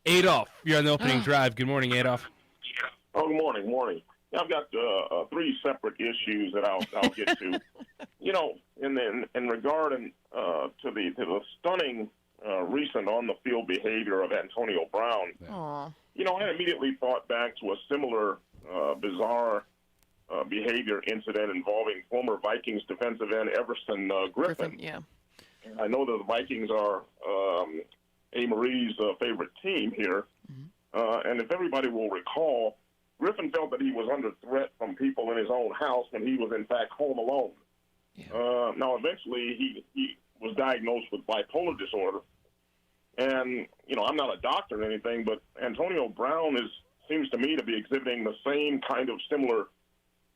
Adolph, you're on the opening drive. Good morning, Adolph. Oh, good morning, morning. Yeah, I've got three separate issues that I'll get to. In regard to the stunning recent on the field behavior of Antonio Brown. Aw. I immediately thought back to a similar bizarre behavior incident involving former Vikings defensive end Everson Griffin. Yeah. I know that the Vikings are Marie's favorite team here. And if everybody will recall, Griffin felt that he was under threat from people in his own house when he was, in fact, home alone. Yeah. Now, eventually, he was diagnosed with bipolar disorder. And, I'm not a doctor or anything, but Antonio Brown seems to me to be exhibiting the same kind of similar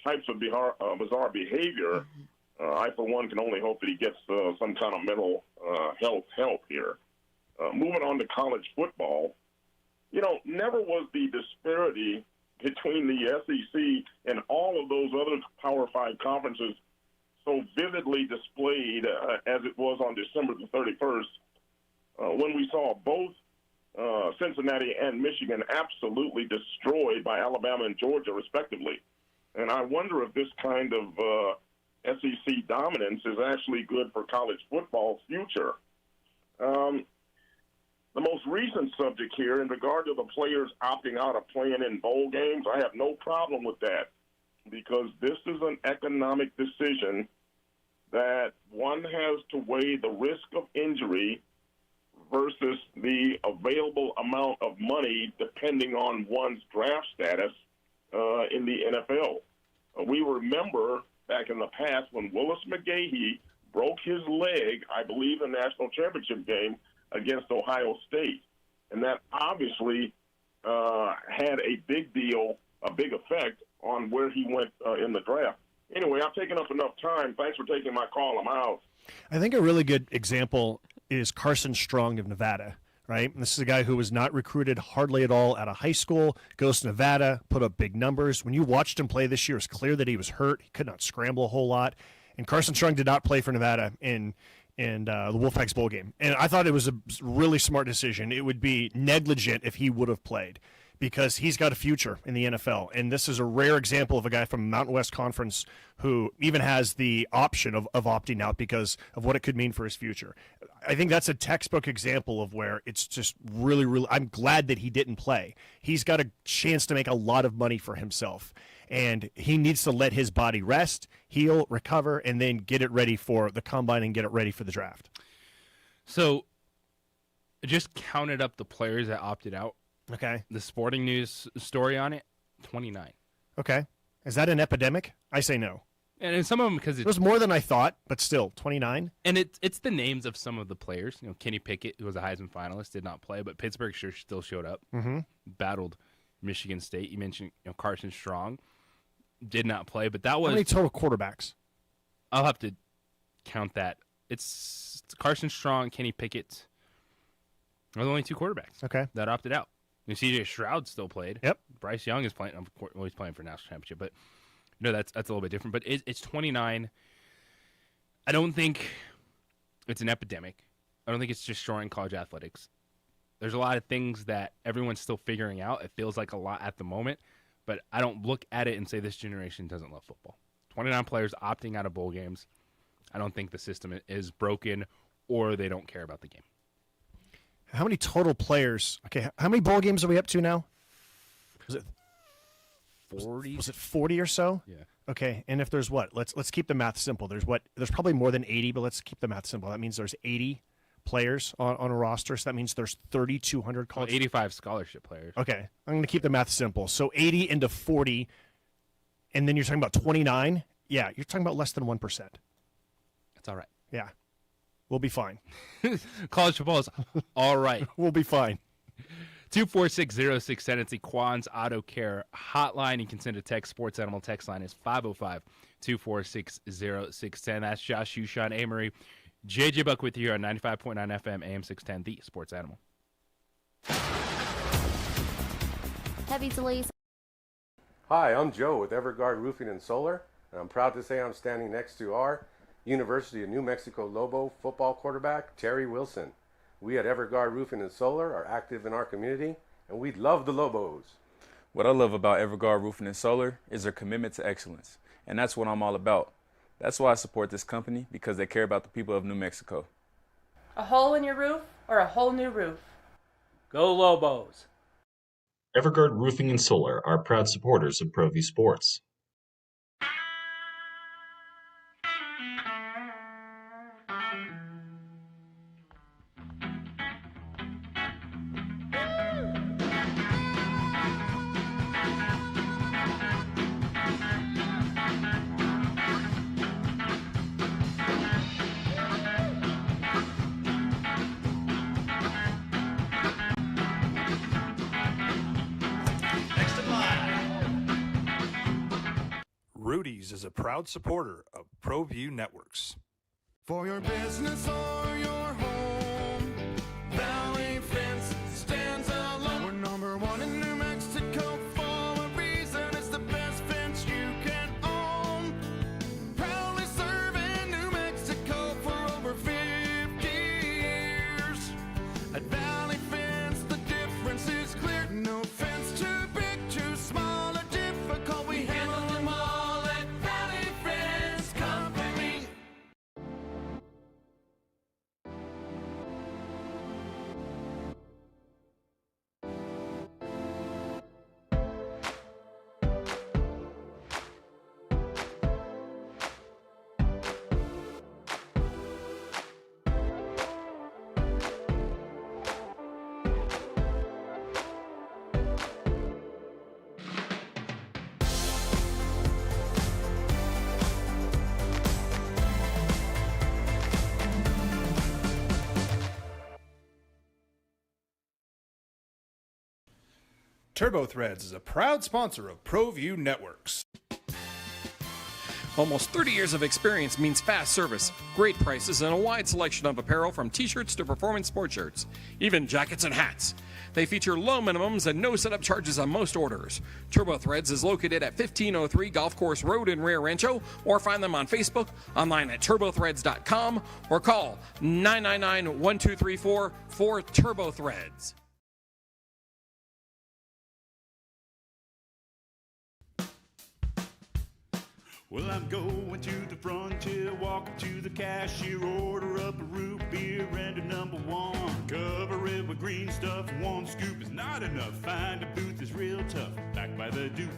types of bizarre behavior. I, for one, can only hope that he gets some kind of mental health help here. Moving on to college football, never was the disparity between the SEC and all of those other Power 5 conferences so vividly displayed as it was on December the 31st, when we saw both Cincinnati and Michigan absolutely destroyed by Alabama and Georgia, respectively. And I wonder if this kind of SEC dominance is actually good for college football's future. The most recent subject here, in regard to the players opting out of playing in bowl games, I have no problem with that because this is an economic decision that one has to weigh the risk of injury versus the available amount of money depending on one's draft status in the NFL. We remember back in the past when Willis McGahee broke his leg, I believe, in the national championship game against Ohio State. And that obviously had a big effect on where he went in the draft. Anyway, I've taken up enough time. Thanks for taking my call. I'm out. I think a really good example is Carson Strong of Nevada, right? And this is a guy who was not recruited hardly at all out of high school, goes to Nevada, put up big numbers. When you watched him play this year, it was clear that he was hurt. He could not scramble a whole lot. And Carson Strong did not play for Nevada in the Wolfpack's bowl game. And I thought it was a really smart decision. It would be negligent if he would have played because he's got a future in the NFL. And this is a rare example of a guy from Mountain West Conference who even has the option of opting out because of what it could mean for his future. I think that's a textbook example of where it's just really, really – I'm glad that he didn't play. He's got a chance to make a lot of money for himself. And he needs to let his body rest, heal, recover, and then get it ready for the combine and get it ready for the draft. So, I just counted up the players that opted out. Okay. The Sporting News story on it, 29. Okay. Is that an epidemic? I say no. And some of them because it was more than I thought, but still, 29. And it's the names of some of the players. Kenny Pickett, who was a Heisman finalist, did not play, but Pittsburgh still showed up. Battled Michigan State. You mentioned Carson Strong. Did not play, but that was... How many total quarterbacks? I'll have to count that. It's Carson Strong, Kenny Pickett. Are the only two quarterbacks that opted out. C.J. Stroud still played. Yep. Bryce Young is playing. Well, he's playing for national championship, but that's a little bit different. But it's 29. I don't think it's an epidemic. I don't think it's destroying college athletics. There's a lot of things that everyone's still figuring out. It feels like a lot at the moment. But I don't look at it and say this generation doesn't love football. 29 players opting out of bowl games. I don't think the system is broken or they don't care about the game. How many total players? Okay, how many bowl games are we up to now? Was it 40? Was it 40 or so? Yeah. Okay, and if there's what? Let's keep the math simple. There's probably more than 80, but let's keep the math simple. That means there's 80 players on a roster, so that means there's 3,200 college. 85 scholarship players. Okay, I'm going to keep the math simple. So 80 into 40, and then you're talking about 29. Yeah, you're talking about less than 1%. That's all right. Yeah, we'll be fine. College football is all right. We'll be fine. 246-0610. It's the Quan's Auto Care hotline. You can send a text. Sports Animal text line is 505-246-0610. That's Josh Hushan, Amory. JJ Buck with you here on 95.9 FM, AM 610, the Sports Animal. Heavy delays. Hi, I'm Joe with Everguard Roofing and Solar, and I'm proud to say I'm standing next to our University of New Mexico Lobo football quarterback, Terry Wilson. We at Everguard Roofing and Solar are active in our community, and we love the Lobos. What I love about Everguard Roofing and Solar is their commitment to excellence, and that's what I'm all about. That's why I support this company, because they care about the people of New Mexico. A hole in your roof or a whole new roof? Go Lobos! Everguard Roofing and Solar are proud supporters of Pro V Sports. Rudy's is a proud supporter of ProView Networks. For your business or your home, Valley Fence stands alone. We're number one in New Mexico for a reason. It's the best fence you can own. Proudly serving New Mexico for over 50 years. At Valley Fence, the difference is clear. No fence too big, too small, or difficult. We handle them all at Valley Fence Company. TurboThreads is a proud sponsor of ProView Networks. Almost 30 years of experience means fast service, great prices, and a wide selection of apparel from t-shirts to performance sports shirts, even jackets and hats. They feature low minimums and no setup charges on most orders. TurboThreads is located at 1503 Golf Course Road in Rio Rancho, or find them on Facebook, online at turbothreads.com, or call 999-1234 for TurboThreads. Well, I'm going to the frontier, walking to the cashier, order up a root beer and a number one. Cover it with green stuff, one scoop is not enough. Find a booth is real tough, back by the Duke.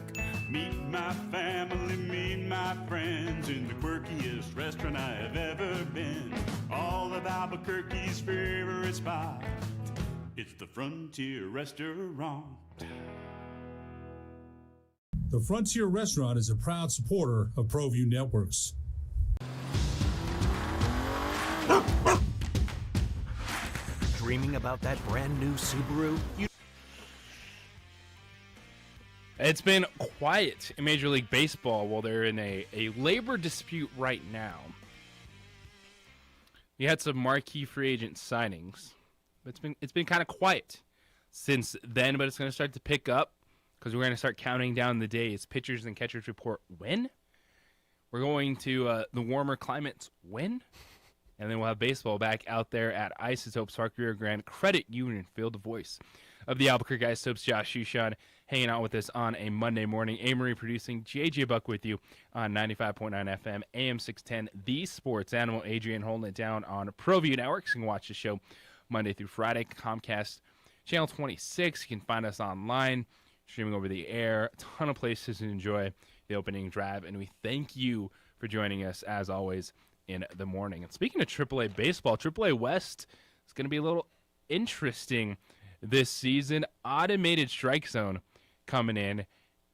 Meet my family, meet my friends in the quirkiest restaurant I have ever been. All of Albuquerque's favorite spot, it's the Frontier Restaurant. The Frontier Restaurant is a proud supporter of ProView Networks. Dreaming about that brand new Subaru? It's been quiet in Major League Baseball while they're in a labor dispute right now. You had some marquee free agent signings, but it's been kind of quiet since then, but it's going to start to pick up, because we're going to start counting down the days. Pitchers and catchers report when. We're going to the warmer climates when. And then we'll have baseball back out there at Isotopes Park Rio Grande Credit Union Field. The voice of the Albuquerque Isotopes, Josh Shushan, hanging out with us on a Monday morning. Amory producing, JJ Buck with you on 95.9 FM, AM 610, The Sports Animal. Adrian holding it down on ProView Networks. You can watch the show Monday through Friday. Comcast Channel 26. You can find us online, streaming over the air, a ton of places to enjoy the opening drive, and we thank you for joining us, as always, in the morning. And speaking of AAA baseball, AAA West is going to be a little interesting this season. Automated strike zone coming in,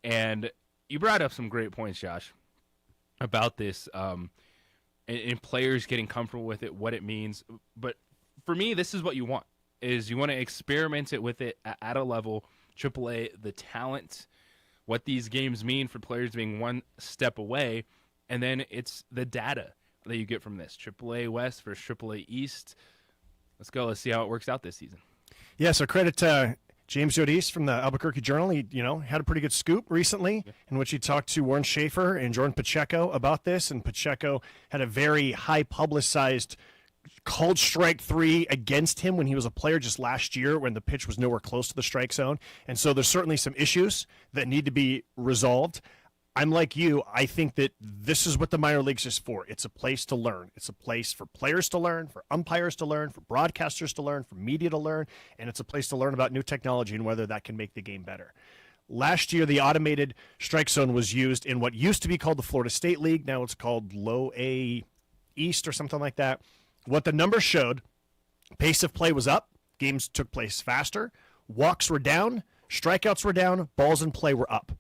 and you brought up some great points, Josh, about this, and players getting comfortable with it, what it means. But for me, this is what you want, is you want to experiment it with it at a level. AAA, the talent, what these games mean for players being one step away, and then it's the data that you get from this. AAA West versus AAA East. Let's go. Let's see how it works out this season. Yeah, so credit to James Yodis from the Albuquerque Journal. He, had a pretty good scoop recently in which he talked to Warren Schaefer and Jordan Pacheco about this, and Pacheco had a very high publicized called strike 3 against him when he was a player just last year when the pitch was nowhere close to the strike zone. And so there's certainly some issues that need to be resolved. I'm like you. I think that this is what the minor leagues is for. It's a place to learn. It's a place for players to learn, for umpires to learn, for broadcasters to learn, for media to learn, and it's a place to learn about new technology and whether that can make the game better. Last year, the automated strike zone was used in what used to be called the Florida State League. Now it's called Low A East or something like that. What the numbers showed, pace of play was up, games took place faster, walks were down, strikeouts were down, balls in play were up.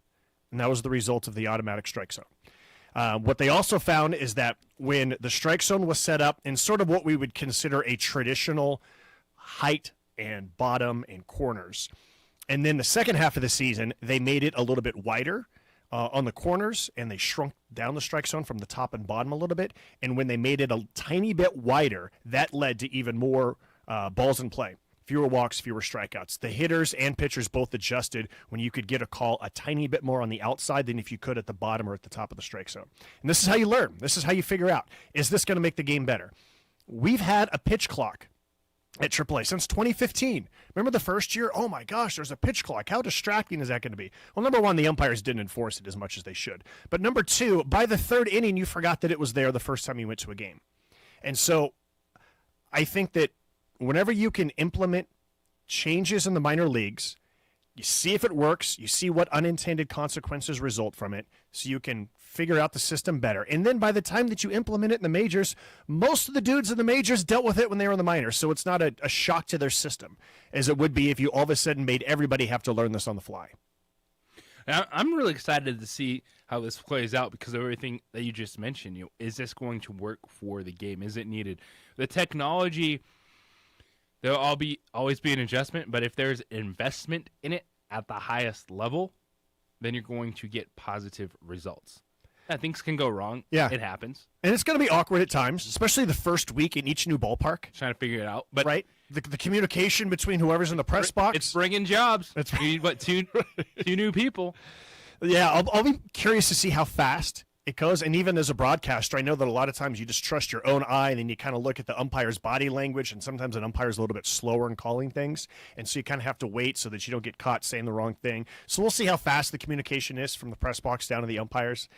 And that was the result of the automatic strike zone. What they also found is that when the strike zone was set up in sort of what we would consider a traditional height and bottom and corners, and then the second half of the season, they made it a little bit wider on the corners, and they shrunk down the strike zone from the top and bottom a little bit. And when they made it a tiny bit wider, that led to even more balls in play. Fewer walks, fewer strikeouts. The hitters and pitchers both adjusted when you could get a call a tiny bit more on the outside than if you could at the bottom or at the top of the strike zone. And this is how you learn. This is how you figure out, is this going to make the game better? We've had a pitch clock at AAA since 2015. Remember the first year? Oh my gosh, there's a pitch clock. How distracting is that going to be? Well, number one, the umpires didn't enforce it as much as they should. But number two, by the third inning, you forgot that it was there the first time you went to a game. And so I think that whenever you can implement changes in the minor leagues, you see if it works, you see what unintended consequences result from it, so you can figure out the system better. And then by the time that you implement it in the majors, most of the dudes in the majors dealt with it when they were in the minors, so it's not a shock to their system, as it would be if you all of a sudden made everybody have to learn this on the fly. Now, I'm really excited to see how this plays out because of everything that you just mentioned. Is this going to work for the game? Is it needed? The technology, there'll always be an adjustment, but if there's investment in it at the highest level, then you're going to get positive results. Yeah, things can go wrong. Yeah. It happens. And it's going to be awkward at times, especially the first week in each new ballpark. Trying to figure it out. But right? The communication between whoever's in the press box. It's bringing jobs. You need, what, two new people? Yeah, I'll be curious to see how fast it goes. And even as a broadcaster, I know that a lot of times you just trust your own eye, and then you kind of look at the umpire's body language, and sometimes an umpire's a little bit slower in calling things. And so you kind of have to wait so that you don't get caught saying the wrong thing. So we'll see how fast the communication is from the press box down to the umpires,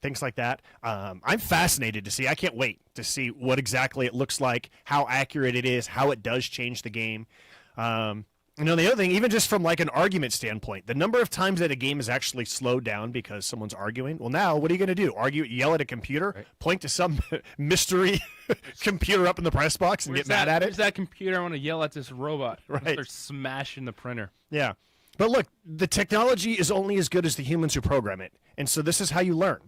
things like that. I'm fascinated to see. I can't wait to see what exactly it looks like, how accurate it is, how it does change the game. The other thing, even just from like an argument standpoint, the number of times that a game is actually slowed down because someone's arguing. Well, now what are you going to do? Argue, yell at a computer, right? Point to some mystery computer up in the press box and get mad at it? Where's that computer? I want to yell at this robot. Right. They're smashing the printer. Yeah. But look, the technology is only as good as the humans who program it. And so this is how you learn.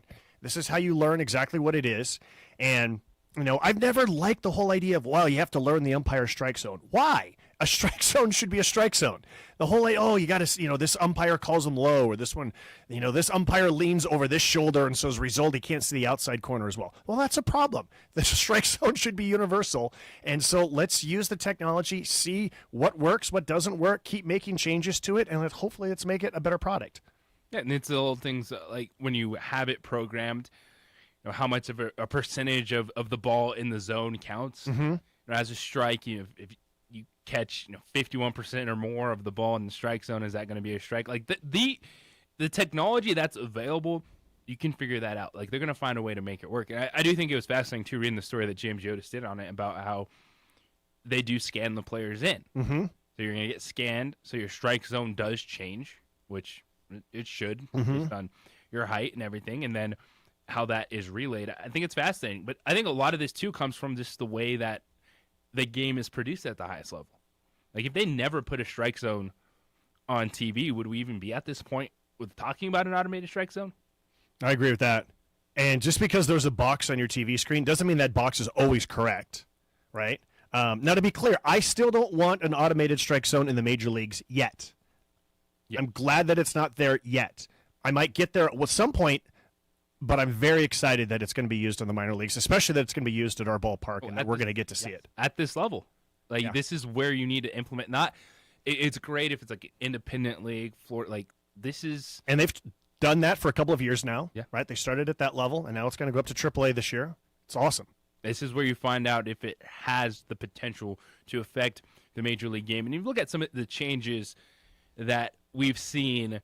This is how you learn exactly what it is. And, I've never liked the whole idea of, you have to learn the umpire strike zone. Why? A strike zone should be a strike zone. The whole, you got to, this umpire calls him low, or this one, this umpire leans over this shoulder, and so as a result, he can't see the outside corner as well. Well, that's a problem. The strike zone should be universal. And so let's use the technology, see what works, what doesn't work, keep making changes to it, and hopefully let's make it a better product. Yeah, and it's the little things like when you have it programmed, how much of a percentage of the ball in the zone counts. Mm-hmm. As a strike, if you catch 51% or more of the ball in the strike zone, is that going to be a strike? Like the technology that's available, you can figure that out. Like they're going to find a way to make it work. And I do think it was fascinating too, reading the story that James Jodas did on it about how they do scan the players in. Mm-hmm. So you're going to get scanned, so your strike zone does change, which it should, based on your height and everything, and then how that is relayed. I think it's fascinating. But I think a lot of this too comes from just the way that the game is produced at the highest level. Like if they never put a strike zone on TV, would we even be at this point with talking about an automated strike zone? I agree with that. And just because there's a box on your TV screen doesn't mean that box is always correct, right? Now, to be clear, I still don't want an automated strike zone in the major leagues yet. Yeah. I'm glad that it's not there yet. I might get there at some point, but I'm very excited that it's going to be used in the minor leagues, especially that it's going to be used at our ballpark and that we're going to get to see it. At this level. Like, this is where you need to implement. It's great if it's like independent league, floor, like this is. And they've done that for a couple of years now, yeah. Right? They started at that level, and now it's going to go up to AAA this year. It's awesome. This is where you find out if it has the potential to affect the Major League game. And you look at some of the changes that we've seen.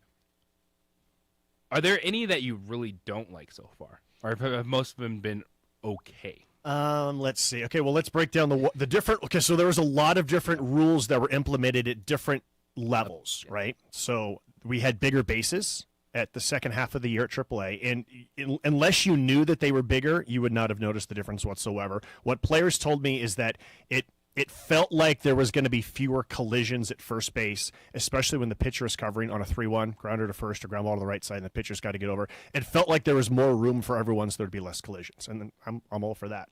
Are there any that you really don't like so far? Or have most of them been okay? Let's see. Okay, well, let's break down the different. Okay, so there was a lot of different rules that were implemented at different levels, right? So we had bigger bases at the second half of the year at AAA, and unless you knew that they were bigger, you would not have noticed the difference whatsoever. What players told me is that it felt like there was going to be fewer collisions at first base, especially when the pitcher is covering on a 3-1, grounder to first or ground ball to the right side, and the pitcher's got to get over. It felt like there was more room for everyone, so there'd be less collisions, and I'm all for that.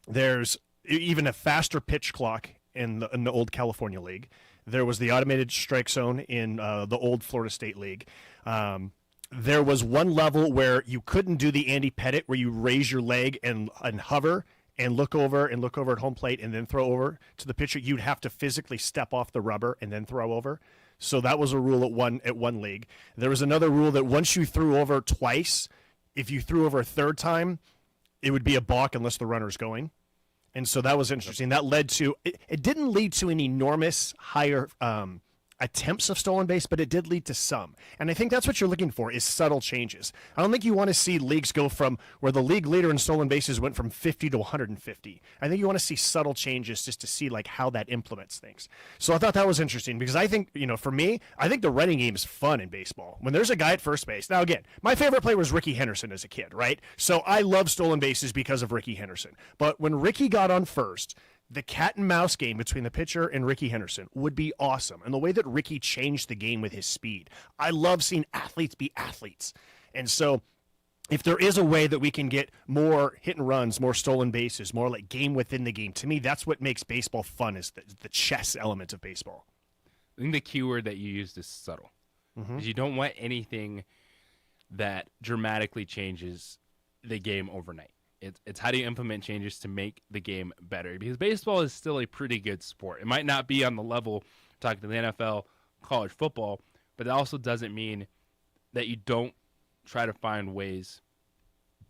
There's even a faster pitch clock in the old California League. There was the automated strike zone in the old Florida State League. There was one level where you couldn't do the Andy Pettitte, where you raise your leg and hover and look over at home plate and then throw over to the pitcher. You'd have to physically step off the rubber and then throw over. So that was a rule at one league. There was another rule that once you threw over twice, if you threw over a third time, it would be a balk unless the runner's going. And so that was interesting. That led to it didn't lead to an enormous higher attempts of stolen base, but it did lead to some. And I think that's what you're looking for is subtle changes. I don't think you want to see leagues go from where the league leader in stolen bases went from 50 to 150. I think you want to see subtle changes just to see like how that implements things. So I thought that was interesting because I think, for me, I think the running game is fun in baseball. When there's a guy at first base. Now, again, my favorite player was Ricky Henderson as a kid, right? So I love stolen bases because of Ricky Henderson. But when Ricky got on first, the cat and mouse game between the pitcher and Ricky Henderson would be awesome. And the way that Ricky changed the game with his speed. I love seeing athletes be athletes. And so if there is a way that we can get more hit and runs, more stolen bases, more like game within the game, to me, that's what makes baseball fun is the chess element of baseball. I think the key word that you used is subtle. Because you don't want anything that dramatically changes the game overnight. It's how do you implement changes to make the game better? Because baseball is still a pretty good sport. It might not be on the level talking to the NFL, college football, but it also doesn't mean that you don't try to find ways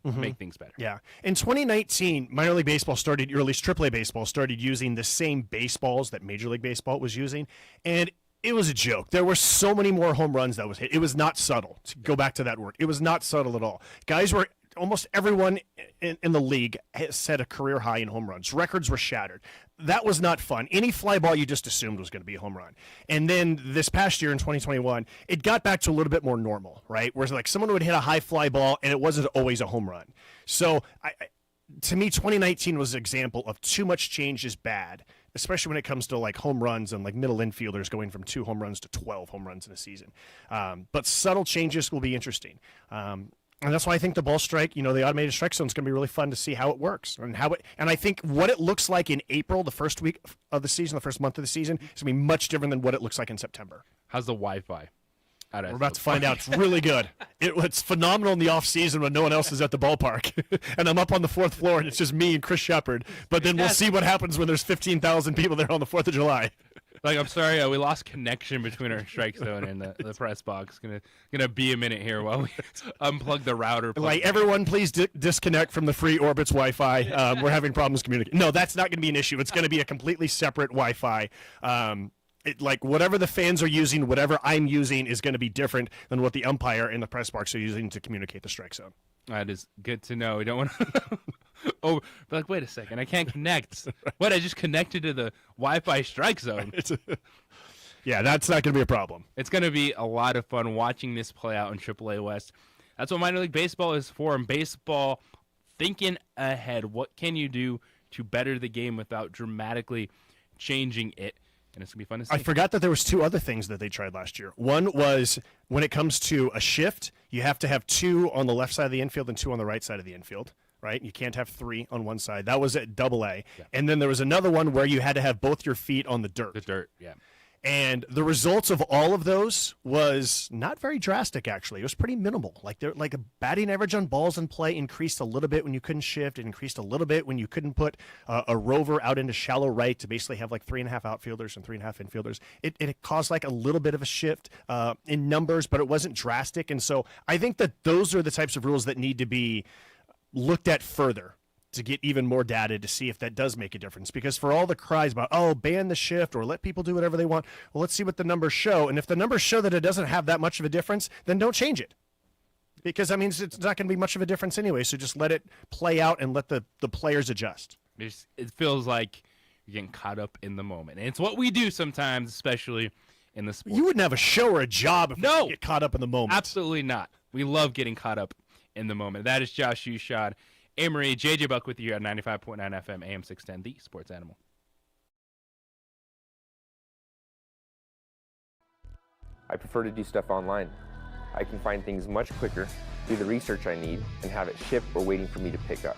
to make things better. Yeah. In 2019, minor league baseball started, or at least AAA baseball started using the same baseballs that Major League Baseball was using, and it was a joke. There were so many more home runs that was hit. It was not subtle. To go back to that word, it was not subtle at all. Guys were almost everyone in the league set a career high in home runs. Records were shattered. That was not fun. Any fly ball you just assumed was going to be a home run. And then this past year in 2021, it got back to a little bit more normal, right? Whereas like someone would hit a high fly ball and it wasn't always a home run. So to me, 2019 was an example of too much change is bad, especially when it comes to like home runs and like middle infielders going from 2 home runs to 12 home runs in a season. But subtle changes will be interesting. And that's why I think the ball strike, the automated strike zone is going to be really fun to see how it works and and I think what it looks like in April, the first week of the season, the first month of the season, is going to be much different than what it looks like in September. How's the Wi-Fi? We're about to find out. It's really good. It's phenomenal in the off season when no one else is at the ballpark, and I'm up on the 4th floor and it's just me and Chris Shepard. But then we'll see what happens when there's 15,000 people there on the 4th of July. Like, I'm sorry, we lost connection between our strike zone and the press box. Gonna be a minute here while we unplug the router. Like, everyone, please disconnect from the free Orbitz Wi-Fi. We're having problems communicating. No, that's not going to be an issue. It's going to be a completely separate Wi-Fi. Like whatever the fans are using, whatever I'm using is going to be different than what the umpire and the press box are using to communicate the strike zone. That is good to know. We don't want to. Oh, but like, wait a second, I can't connect. What? I just connected to the Wi-Fi strike zone. Yeah, that's not going to be a problem. It's going to be a lot of fun watching this play out in AAA West. That's what minor league baseball is for. And baseball, thinking ahead. What can you do to better the game without dramatically changing it? And it's going to be fun to see. I forgot that there was 2 other things that they tried last year. One was when it comes to a shift, you have to have 2 on the left side of the infield and 2 on the right side of the infield. Right? You can't have 3 on one side. That was at AA. Yeah. And then there was another one where you had to have both your feet on the dirt. The dirt, yeah. And the results of all of those was not very drastic, actually. It was pretty minimal. Like a batting average on balls in play increased a little bit when you couldn't shift. It increased a little bit when you couldn't put a rover out into shallow right to basically have like 3.5 outfielders and 3.5 infielders. It caused like a little bit of a shift in numbers, but it wasn't drastic. And so I think that those are the types of rules that need to be looked at further to get even more data to see if that does make a difference. Because for all the cries about, oh, ban the shift or let people do whatever they want, well, let's see what the numbers show. And if the numbers show that it doesn't have that much of a difference, then don't change it. Because, I mean, it's not going to be much of a difference anyway, so just let it play out and let the players adjust. It feels like you're getting caught up in the moment. And it's what we do sometimes, especially in the sport. You wouldn't have a show or a job if you get caught up in the moment. Absolutely not. We love getting caught up in the moment. That is Josh Ushad, Amarillo, JJ Buck with you at 95.9 FM, AM 610, the Sports Animal. I prefer to do stuff online. I can find things much quicker, do the research I need, and have it shipped or waiting for me to pick up.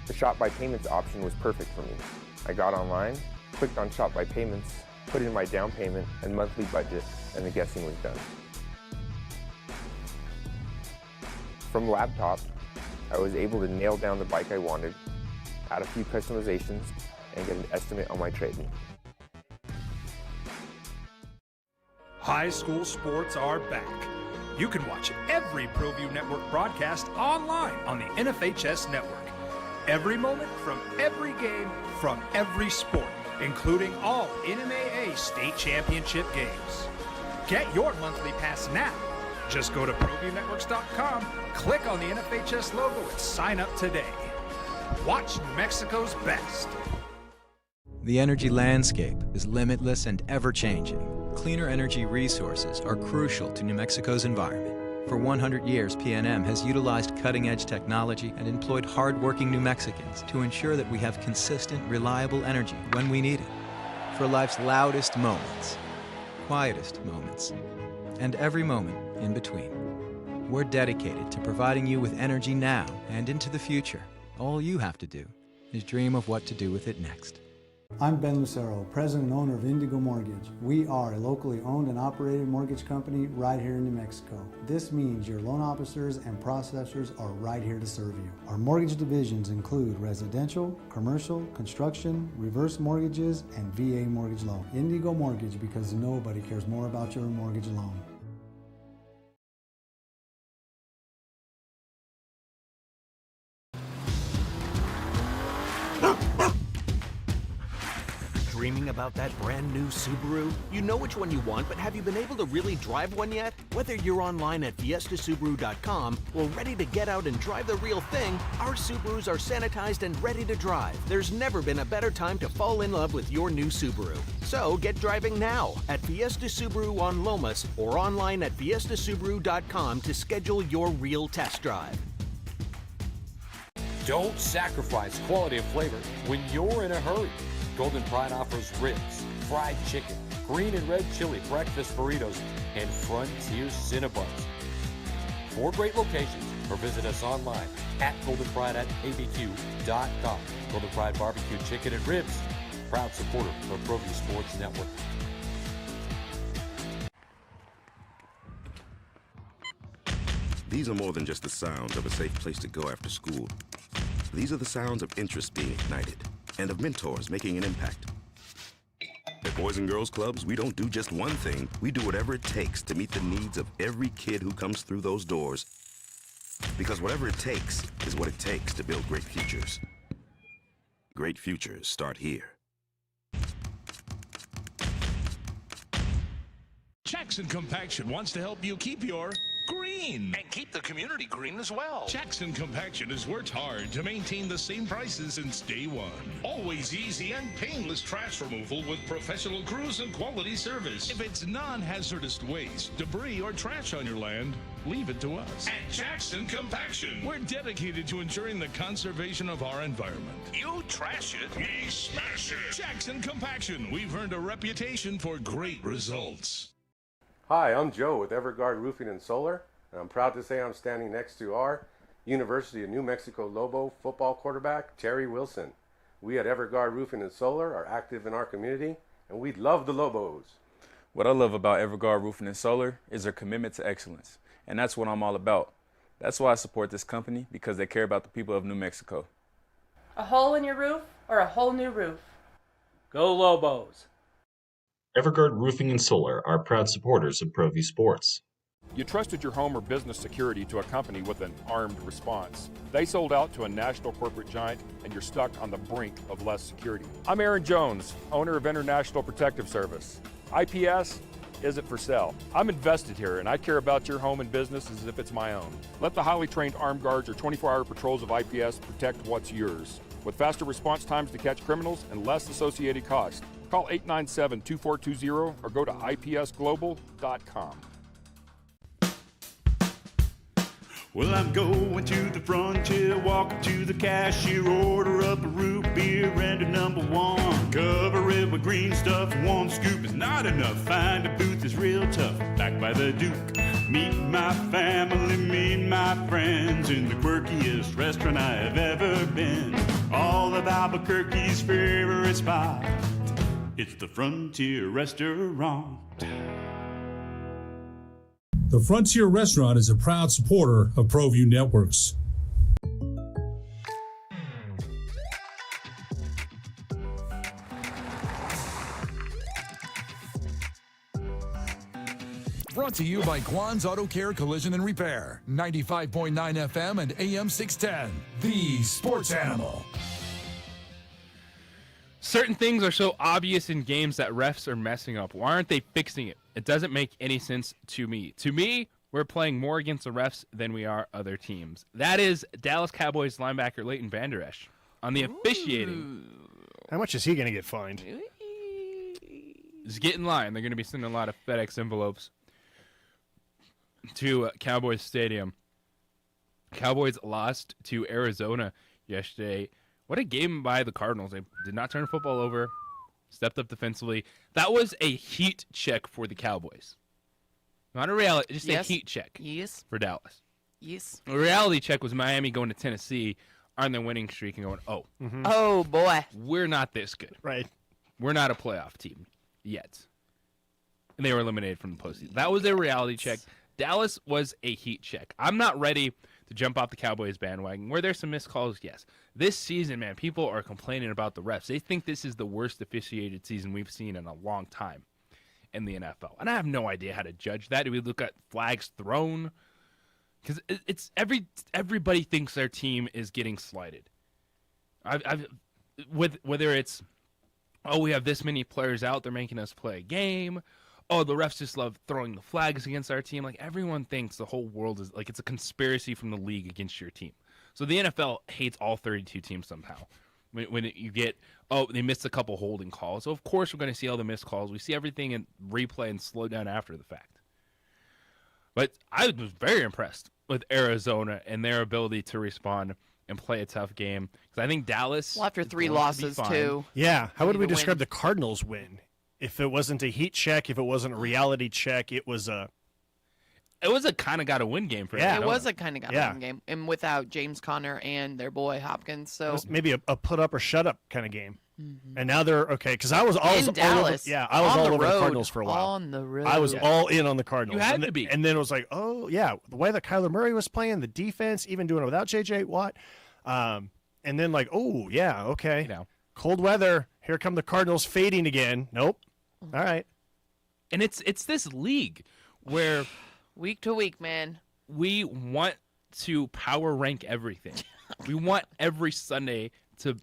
The Shop by Payments option was perfect for me. I got online, clicked on Shop by Payments, put in my down payment and monthly budget, and the guessing was done. From the laptop, I was able to nail down the bike I wanted, add a few customizations, and get an estimate on my trade-in. High school sports are back. You can watch every ProView Network broadcast online on the NFHS network. Every moment from every game from every sport, including all NMAA state championship games. Get your monthly pass now. Just go to ProViewNetworks.com, click on the NFHS logo, and sign up today. Watch New Mexico's best. The energy landscape is limitless and ever-changing. Cleaner energy resources are crucial to New Mexico's environment. For 100 years, PNM has utilized cutting-edge technology and employed hard-working New Mexicans to ensure that we have consistent, reliable energy when we need it. For life's loudest moments, quietest moments, and every moment in between. We're dedicated to providing you with energy now and into the future. All you have to do is dream of what to do with it next. I'm Ben Lucero, president and owner of Indigo Mortgage. We are a locally owned and operated mortgage company right here in New Mexico. This means your loan officers and processors are right here to serve you. Our mortgage divisions include residential, commercial, construction, reverse mortgages, and VA mortgage loan. Indigo Mortgage, because nobody cares more about your mortgage loan. Dreaming about that brand new Subaru? You know which one you want, but have you been able to really drive one yet? Whether you're online at fiestasubaru.com or ready to get out and drive the real thing, our Subarus are sanitized and ready to drive. There's never been a better time to fall in love with your new Subaru. So get driving now at Fiesta Subaru on Lomas or online at fiestasubaru.com to schedule your real test drive. Don't sacrifice quality of flavor when you're in a hurry. Golden Pride offers ribs, fried chicken, green and red chili breakfast burritos, and Frontier Cinnabons. 4 great locations, or visit us online at goldenprideabq.com. Golden Pride Barbecue Chicken and Ribs, proud supporter of ProView Sports Network. These are more than just the sounds of a safe place to go after school. These are the sounds of interest being ignited and of mentors making an impact. At Boys and Girls Clubs, we don't do just one thing. We do whatever it takes to meet the needs of every kid who comes through those doors. Because whatever it takes is what it takes to build great futures. Great futures start here. Jackson Compaction wants to help you keep your green and keep the community green as well. Jackson Compaction has worked hard to maintain the same prices since day one. Always easy and painless trash removal with professional crews and quality service. If it's non-hazardous waste, debris, or trash on your land, leave it to us. At Jackson Compaction, we're dedicated to ensuring the conservation of our environment. You trash it, we smash it. Jackson Compaction, we've earned a reputation for great results. Hi, I'm Joe with Everguard Roofing and Solar, and I'm proud to say I'm standing next to our University of New Mexico Lobo football quarterback, Terry Wilson. We at Everguard Roofing and Solar are active in our community, and we love the Lobos. What I love about Everguard Roofing and Solar is their commitment to excellence, and that's what I'm all about. That's why I support this company, because they care about the people of New Mexico. A hole in your roof or a whole new roof? Go Lobos! Everguard Roofing and Solar are proud supporters of ProView Sports. You trusted your home or business security to a company with an armed response. They sold out to a national corporate giant, and you're stuck on the brink of less security. I'm Aaron Jones, owner of International Protective Service. IPS isn't for sale. I'm invested here, and I care about your home and business as if it's my own. Let the highly trained armed guards or 24-hour patrols of IPS protect what's yours, with faster response times to catch criminals and less associated costs. Call 897-2420 or go to ipsglobal.com. Well, I'm going to the frontier, walking to the cashier, order up a root beer and a number one. Cover it with green stuff, one scoop is not enough. Find a booth is real tough, back by the Duke. Meet my family, meet my friends in the quirkiest restaurant I have ever been. All of Albuquerque's favorite spot, it's the Frontier Restaurant. The Frontier Restaurant is a proud supporter of ProView Networks. Brought to you by Kwan's Auto Care Collision and Repair, 95.9 FM and AM 610, the sports animal. Certain things are so obvious in games that refs are messing up. Why aren't they fixing it? It doesn't make any sense to me. To me, we're playing more against the refs than we are other teams. That is Dallas Cowboys linebacker Leighton Vander Esch on the officiating. How much is he going to get fined? Just get in line. They're going to be sending a lot of FedEx envelopes to Cowboys Stadium. Cowboys lost to Arizona yesterday. What a game by the Cardinals. They did not turn the football over, stepped up defensively. That was a heat check for the Cowboys. Not a reality, just a heat check for Dallas. Yes. A reality check was Miami going to Tennessee on their winning streak and going, Oh, boy. We're not this good. Right. We're not a playoff team yet. And they were eliminated from the postseason. That was a reality check. Dallas was a heat check. I'm not ready to jump off the Cowboys bandwagon. Were there some missed calls? Yes. This season, man, people are complaining about the refs. They think this is the worst officiated season we've seen in a long time in the NFL. And I have no idea how to judge that. Do we look at flags thrown? Because everybody thinks their team is getting slighted. Whether it's, we have this many players out, they're making us play a game. Oh, the refs just love throwing the flags against our team. Like, everyone thinks the whole world is, like, it's a conspiracy from the league against your team. So the NFL hates all 32 teams somehow. When you get, they missed a couple holding calls. So, of course, we're going to see all the missed calls. We see everything in replay and slow down after the fact. But I was very impressed with Arizona and their ability to respond and play a tough game. Because I think Dallas... Well, after 3 losses, too. Yeah. How would we describe the Cardinals' win? If it wasn't a heat check, if it wasn't a reality check, it was a... It was a kind of got to win game for It was a kind of got to win game. And without James Conner and their boy Hopkins. So it was maybe a put up or shut up kind of game. Mm-hmm. And now they're okay. Because I was all over the Cardinals for a while. On the road. I was all in on the Cardinals. You had to be. And then it was like, oh, yeah, the way that Kyler Murray was playing, the defense, even doing it without J.J. Watt. And then like, oh, yeah, okay. Cold weather. Here come the Cardinals fading again. Nope. All right. And it's this league where week to week, man, we want to power rank everything. We want every Sunday to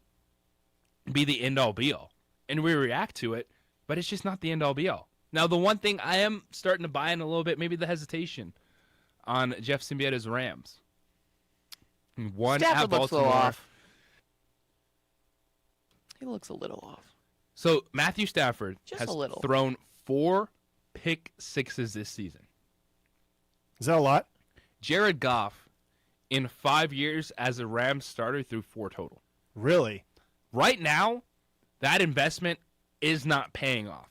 be the end all be all. And we react to it, but it's just not the end all be all. Now, the one thing I am starting to buy in a little bit, maybe the hesitation on Jeff Simbietta's Rams. One Stafford at Baltimore. Looks a little off. He looks a little off. So Matthew Stafford has a little. thrown 4 pick sixes this season. Is that a lot? Jared Goff, in 5 years as a Rams starter, threw 4 total. Really? Right now, that investment is not paying off.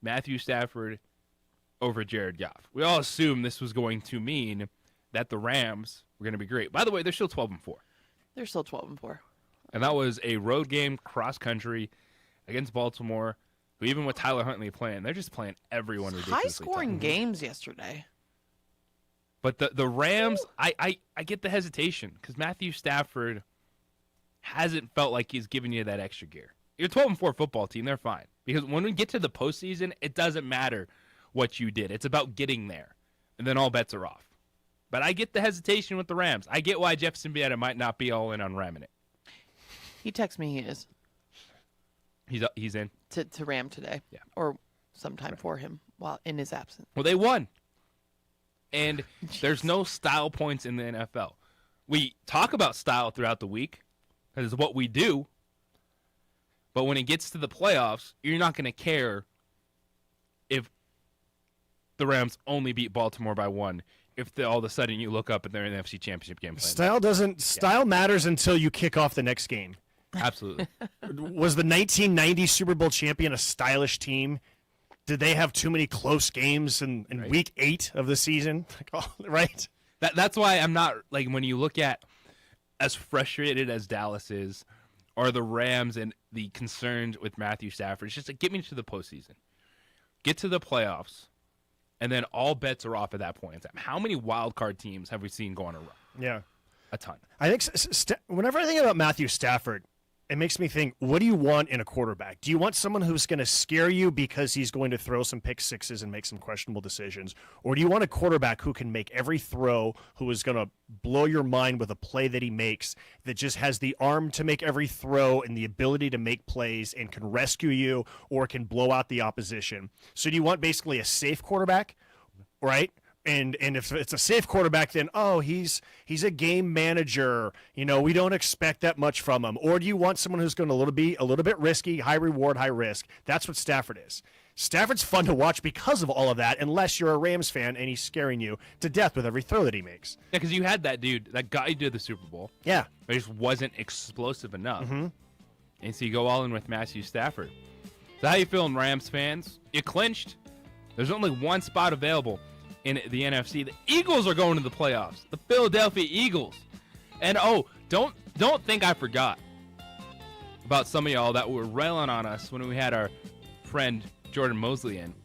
Matthew Stafford over Jared Goff. We all assumed this was going to mean that the Rams were going to be great. By the way, they're still 12-4. They're still 12-4. And that was a road game, cross-country, against Baltimore, who even with Tyler Huntley playing, they're just playing everyone ridiculously high-scoring tough. games yesterday. But the Rams, I get the hesitation because Matthew Stafford hasn't felt like he's giving you that extra gear. You're a 12-4 football team, they're fine. Because when we get to the postseason, it doesn't matter what you did. It's about getting there. and then all bets are off. But I get the hesitation with the Rams. I get why Jeff Symbieta might not be all in on ramming it. He texted me he is. He's in? To ram today. Yeah. Or sometime for him while in his absence. Well, they won. And there's no style points in the NFL. We talk about style throughout the week. That is what we do. But when it gets to the playoffs, you're not going to care if the Rams only beat Baltimore by 1. If all of a sudden you look up and they're in the NFC Championship game. Style matters until you kick off the next game. Absolutely. Was the 1990 Super Bowl champion a stylish team? Did they have too many close games in week 8 of the season? Right? That's why I'm not, like, when you look at as frustrated as Dallas is, or the Rams and the concerns with Matthew Stafford, it's just like, get me to the postseason. Get to the playoffs, and then all bets are off at that point in time. How many wild card teams have we seen go on a run? Yeah. A ton. I think whenever I think about Matthew Stafford, it makes me think, what do you want in a quarterback? Do you want someone who's going to scare you because he's going to throw some pick sixes and make some questionable decisions? Or do you want a quarterback who can make every throw, who is going to blow your mind with a play that he makes, that just has the arm to make every throw and the ability to make plays and can rescue you or can blow out the opposition? So do you want basically a safe quarterback, right? And if it's a safe quarterback, then, he's a game manager. We don't expect that much from him. Or do you want someone who's going to be a little bit risky, high reward, high risk? That's what Stafford is. Stafford's fun to watch because of all of that, unless you're a Rams fan and he's scaring you to death with every throw that he makes. Yeah, because you had that dude that got you to the Super Bowl. Yeah. But he just wasn't explosive enough. Mm-hmm. And so you go all in with Matthew Stafford. So how you feeling, Rams fans? You clinched. There's only one spot available in the NFC. The Eagles are going to the playoffs. The Philadelphia Eagles. And don't think I forgot about some of y'all that were railing on us when we had our friend Jordan Mosley in.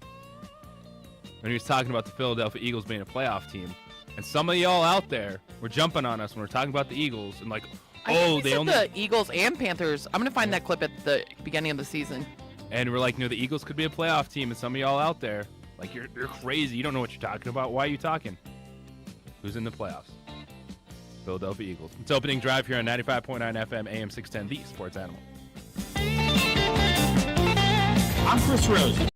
When he was talking about the Philadelphia Eagles being a playoff team. And some of y'all out there were jumping on us when we're talking about the Eagles and like, the Eagles and Panthers. I'm going to find that clip at the beginning of the season. And we're like, the Eagles could be a playoff team, and some of y'all out there, like, you're crazy. You don't know what you're talking about. Why are you talking? Who's in the playoffs? Philadelphia Eagles. It's opening drive here on 95.9 FM, AM 610, the Sports Animal. I'm Chris Rose.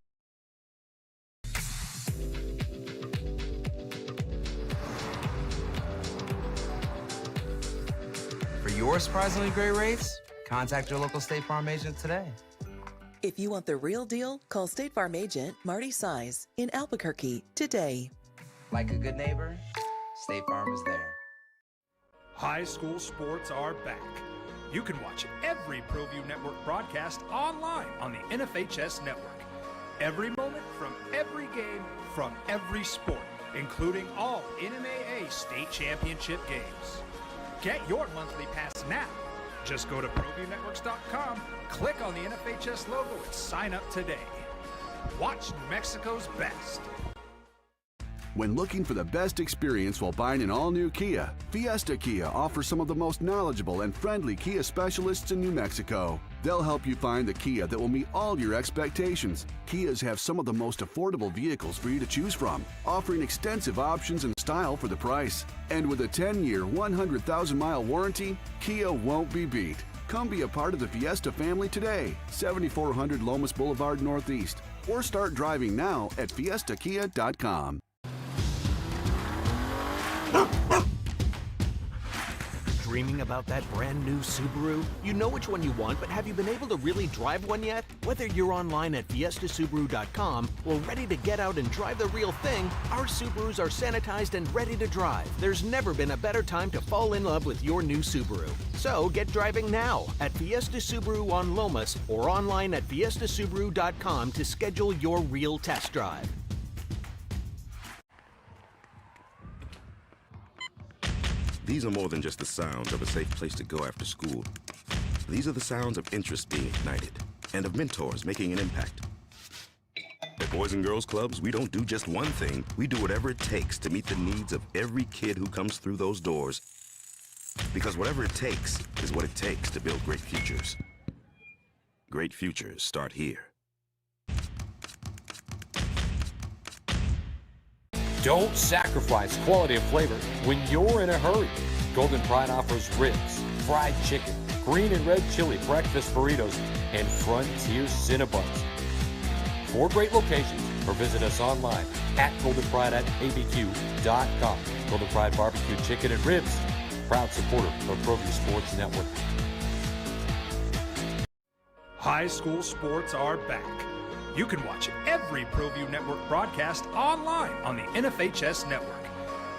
For your surprisingly great rates, contact your local State Farm agent today. If you want the real deal, call State Farm agent Marty Size in Albuquerque today. Like a good neighbor, State Farm is there. High school sports are back. You can watch every ProView Network broadcast online on the NFHS network. Every moment from every game from every sport, including all NMAA state championship games. Get your monthly pass now. Just go to ProViewNetworks.com, click on the NFHS logo, and sign up today. Watch New Mexico's best. When looking for the best experience while buying an all-new Kia, Fiesta Kia offers some of the most knowledgeable and friendly Kia specialists in New Mexico. They'll help you find the Kia that will meet all your expectations. Kias have some of the most affordable vehicles for you to choose from, offering extensive options and style for the price. And with a 10-year, 100,000-mile warranty, Kia won't be beat. Come be a part of the Fiesta family today, 7400 Lomas Boulevard Northeast, or start driving now at fiestakia.com. Dreaming about that brand new Subaru? You know which one you want, but have you been able to really drive one yet? Whether you're online at fiestasubru.com or ready to get out and drive the real thing, our Subarus are sanitized and ready to drive. There's never been a better time to fall in love with your new Subaru. So get driving now at Fiesta Subaru on Lomas or online at fiestasubru.com to schedule your real test drive. These are more than just the sounds of a safe place to go after school. These are the sounds of interest being ignited and of mentors making an impact. At Boys and Girls Clubs, we don't do just one thing. We do whatever it takes to meet the needs of every kid who comes through those doors. Because whatever it takes is what it takes to build great futures. Great futures start here. Don't sacrifice quality of flavor when you're in a hurry. Golden Pride offers ribs, fried chicken, green and red chili breakfast burritos, and Frontier Cinnabons. 4 great locations, or visit us online at goldenpride@abq.com. Golden Pride Barbecue Chicken and Ribs, proud supporter of ProView Sports Network. High school sports are back. You can watch every ProView Network broadcast online on the NFHS network.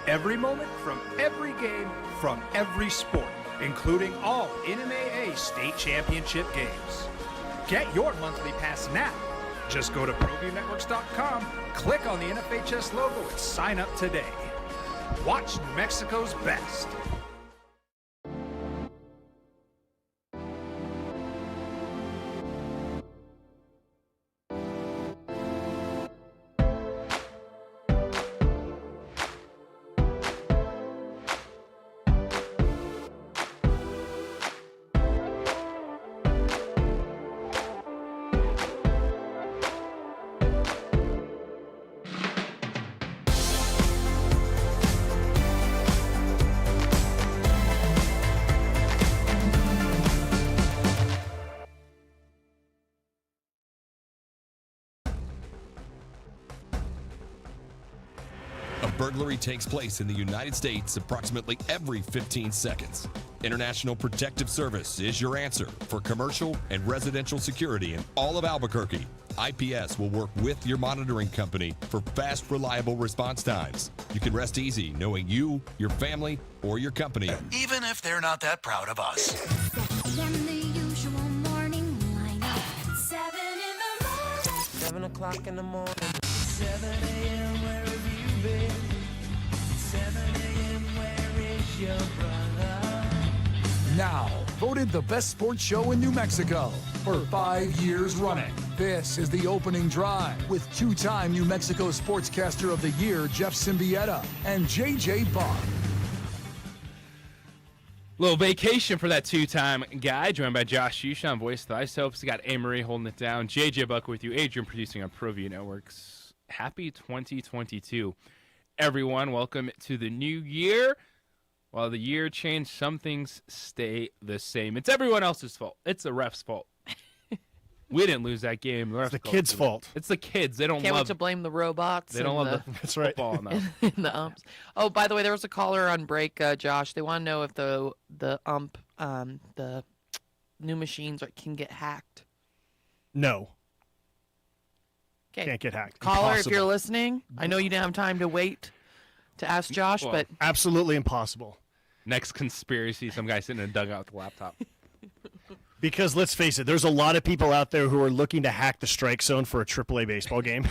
Every moment from every game from every sport, including all NMAA state championship games. Get your monthly pass now. Just go to ProViewNetworks.com, click on the NFHS logo, and sign up today. Watch New Mexico's best. Burglary takes place in the United States approximately every 15 seconds. International Protective Service is your answer for commercial and residential security in all of Albuquerque. IPS will work with your monitoring company for fast, reliable response times. You can rest easy knowing you, your family, or your company, even if they're not that proud of us. 7 o'clock in the morning. 7 a.m. where have you been? 7 a.m. where is your brother? Now, voted the best sports show in New Mexico for 5 years running. This is the opening drive with 2-time New Mexico Sportscaster of the Year, Jeff Symbieta, and J.J. Buck. Little vacation for that 2-time guy, joined by Josh Shushan, voice of the Ice Hopes. Got Amarillo holding it down. JJ Buck with you. Adrian producing on ProView Networks. Happy 2022. Everyone, welcome to the new year. While the year changed, some things stay the same. It's everyone else's fault. It's the ref's fault. We didn't lose that game. It's the kids' fault. It's the kids. They don't Can't love wait to blame the robots. They don't love the that's right. football enough. The umps. Oh, by the way, there was a caller on break, Josh. They want to know if the new machines can get hacked. No. Okay. Can't get hacked. Caller, Impossible. if you're listening, I know you didn't have time to wait to ask Josh, Well, but absolutely impossible. Next conspiracy, some guy sitting in a dugout with a laptop. Because let's face it, there's a lot of people out there who are looking to hack the strike zone for a AAA baseball game.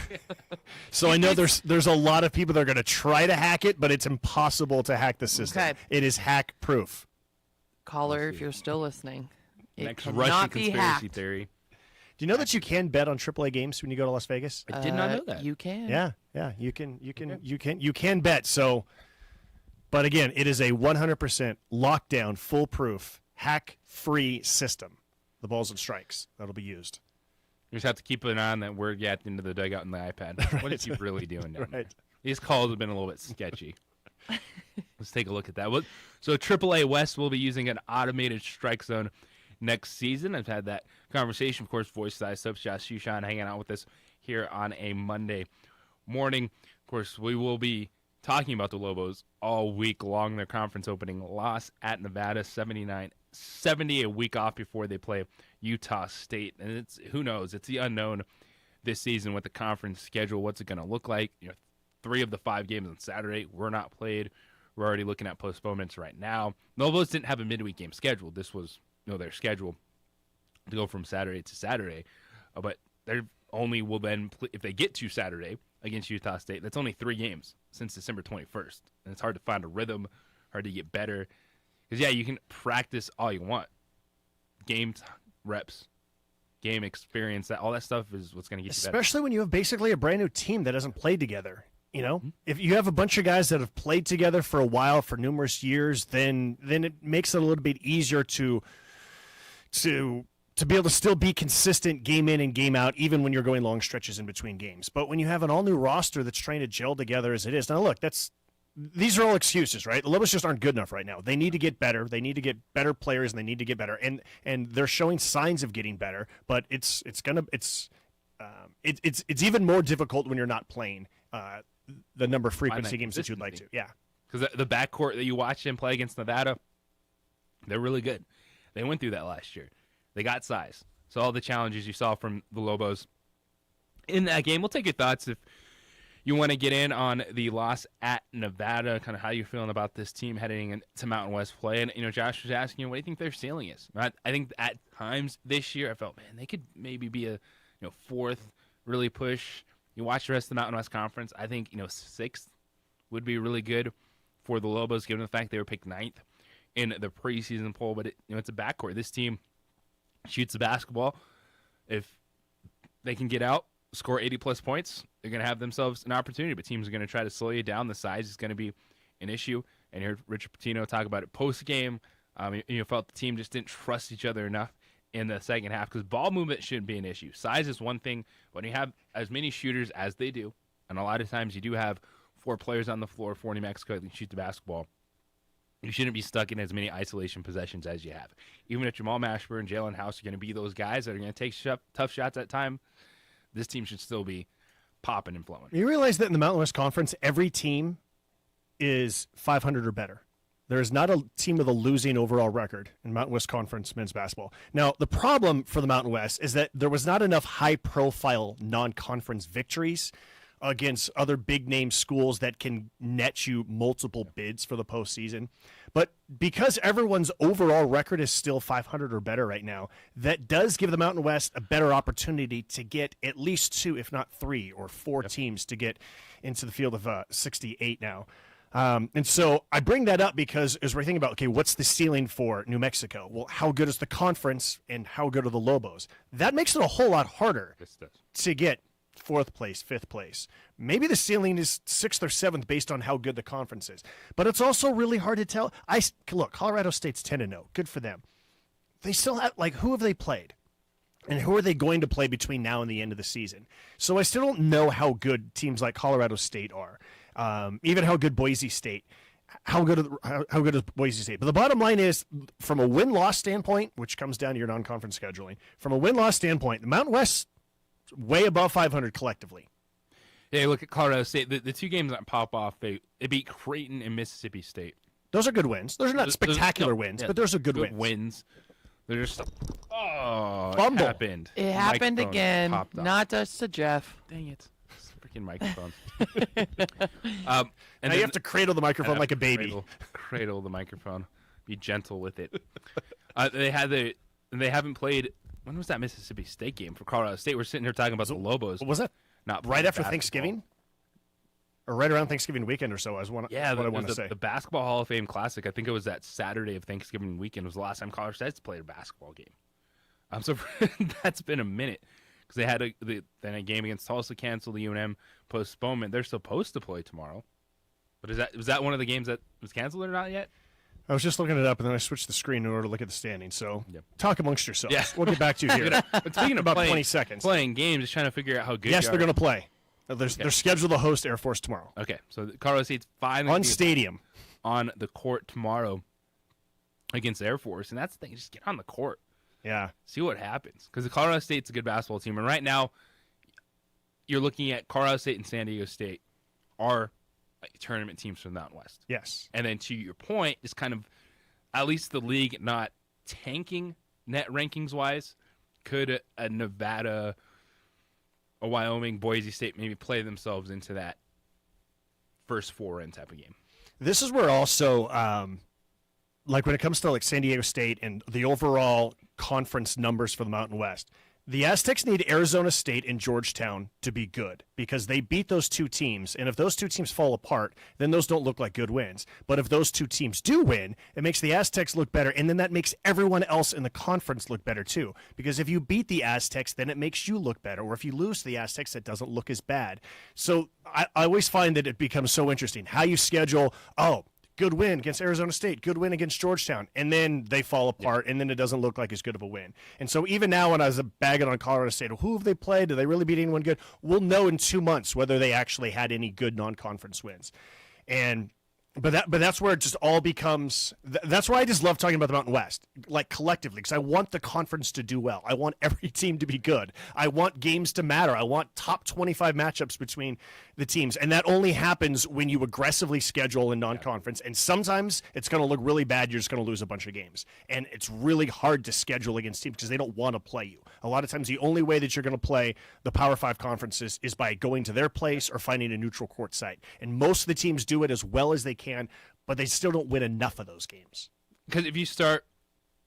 So I know there's a lot of people that are going to try to hack it, but it's impossible to hack the system. Okay. It is hack proof. caller, if you're still listening, it Next cannot Russian be conspiracy hacked. theory. Do you know that you can bet on AAA games when you go to Las Vegas? I did not know that. You can. Yeah, you can bet. So, but again, it is a 100% lockdown, foolproof, hack-free system. The balls and strikes that'll be used. You just have to keep an eye on that word yapped into the dugout in the iPad. Right. What is he really doing down there? Right. These calls have been a little bit sketchy. Let's take a look at that. So AAA West will be using an automated strike zone next season. I've had that conversation, of course, voice size subs, Josh Shushan hanging out with us here on a Monday morning. Of course, we will be talking about the Lobos all week long. Their conference opening loss at Nevada, 79-70, a week off before they play Utah State. And it's who knows? It's the unknown this season with the conference schedule. What's it going to look like? 3 of the 5 games on Saturday were not played. We're already looking at postponements right now. Lobos didn't have a midweek game scheduled. This was their schedule to go from Saturday to Saturday. But they only will then, if they get to Saturday against Utah State, that's only 3 games since December 21st. And it's hard to find a rhythm, hard to get better. Because, yeah, you can practice all you want. Game reps, game experience, all that stuff is what's going to get you better. Especially when you have basically a brand new team that hasn't played together. You know, if you have a bunch of guys that have played together for a while, for numerous years, then it makes it a little bit easier to to be able to still be consistent game in and game out, even when you're going long stretches in between games. But when you have an all-new roster that's trying to gel together as it is, now look, these are all excuses, right? The Lobos just aren't good enough right now. They need to get better. They need to get better players, and they need to get better. And they're showing signs of getting better, but it's even more difficult when you're not playing the number of frequency games that you'd like to. Yeah, because the backcourt that you watched him play against Nevada, they're really good. They went through that last year. They got size. So all the challenges you saw from the Lobos in that game. We'll take your thoughts if you want to get in on the loss at Nevada, kind of how you're feeling about this team heading into Mountain West play. And, Josh was asking, what do you think their ceiling is? I think at times this year I felt, man, they could maybe be a fourth, really push. You watch the rest of the Mountain West Conference, I think, sixth would be really good for the Lobos, given the fact they were picked ninth in the preseason poll. But it's a backcourt. This team shoots the basketball. If they can get out, score 80-plus points, they're going to have themselves an opportunity. But teams are going to try to slow you down. The size is going to be an issue. And you heard Richard Pitino talk about it post-game. You felt the team just didn't trust each other enough in the second half because ball movement shouldn't be an issue. Size is one thing. When you have as many shooters as they do, and a lot of times you do have 4 players on the floor for New Mexico that can shoot the basketball, you shouldn't be stuck in as many isolation possessions as you have. Even if Jamal Mashburn and Jalen House are going to be those guys that are going to take tough shots at time, this team should still be popping and flowing. You realize that in the Mountain West Conference, every team is 500 or better. There is not a team with a losing overall record in Mountain West Conference men's basketball. Now, the problem for the Mountain West is that there was not enough high-profile non-conference victories against other big-name schools that can net you multiple bids for the postseason. But because everyone's overall record is still 500 or better right now, that does give the Mountain West a better opportunity to get at least 2, if not 3 or 4 teams to get into the field of 68 now. And so I bring that up because as we're thinking about, okay, what's the ceiling for New Mexico? Well, how good is the conference and how good are the Lobos? That makes it a whole lot harder to get 4th place, 5th place. Maybe the ceiling is 6th or 7th based on how good the conference is. But it's also really hard to tell. Look, Colorado State's 10-0. Good for them. They still have, who have they played? And who are they going to play between now and the end of the season? So I still don't know how good teams like Colorado State are. Even how good Boise State. How good is Boise State? But the bottom line is, from a win-loss standpoint, which comes down to your non-conference scheduling, from a win-loss standpoint, the Mountain West way above 500 collectively. Yeah, look at Colorado State. The 2 games that pop off, they beat Creighton and Mississippi State. Those are good wins. Those are not spectacular wins, but those are good wins. They're just Fumble. It happened. It happened again. Not just to Jeff. Dang it. Freaking microphone. And now you have to cradle the microphone like a baby. Cradle the microphone. Be gentle with it. They haven't played. When was that Mississippi State game for Colorado State? We're sitting here talking about the Lobos. Was that not right after Thanksgiving? Or right around Thanksgiving weekend or so? What I want to say. The Basketball Hall of Fame Classic, I think it was that Saturday of Thanksgiving weekend, was the last time Colorado State's played a basketball game. I'm surprised that's been a minute. Because they had then a game against Tulsa canceled, the UNM postponement. They're supposed to play tomorrow. But was that one of the games that was canceled or not yet? I was just looking it up, and then I switched the screen in order to look at the standings. So talk amongst yourselves. Yeah. We'll get back to you here. But speaking of about 20 seconds. Playing games, just trying to figure out how good Yes, they're going to play. They're scheduled to host Air Force tomorrow. Okay, so Colorado State's finally on stadium on the court tomorrow against Air Force, and that's the thing. Just get on the court. Yeah. See what happens. Because the Colorado State's a good basketball team, and right now you're looking at Colorado State and San Diego State are tournament teams from the Mountain West. Yes. And then to your point, just kind of at least the league not tanking net rankings-wise, could a Nevada, a Wyoming, Boise State maybe play themselves into that first 4-in type of game? This is where also, when it comes to San Diego State and the overall conference numbers for the Mountain West, the Aztecs need Arizona State and Georgetown to be good because they beat those 2 teams. And if those 2 teams fall apart, then those don't look like good wins. But if those 2 teams do win, it makes the Aztecs look better. And then that makes everyone else in the conference look better too. Because if you beat the Aztecs, then it makes you look better. Or if you lose to the Aztecs, it doesn't look as bad. So I always find that it becomes so interesting how you schedule, good win against Arizona State, good win against Georgetown, and then they fall apart, and then it doesn't look like as good of a win. And so even now when I was bagging on Colorado State, who have they played? Do they really beat anyone good? We'll know in 2 months whether they actually had any good non-conference wins. But that's where it just all becomes. That's why I just love talking about the Mountain West, like collectively, because I want the conference to do well. I want every team to be good. I want games to matter. I want top 25 matchups between the teams, and that only happens when you aggressively schedule in non-conference. And sometimes it's going to look really bad. You're just going to lose a bunch of games, and it's really hard to schedule against teams because they don't want to play you. A lot of times, the only way that you're going to play the Power 5 conferences is by going to their place or finding a neutral court site. And most of the teams do it as well as they can, but they still don't win enough of those games. Because if you start,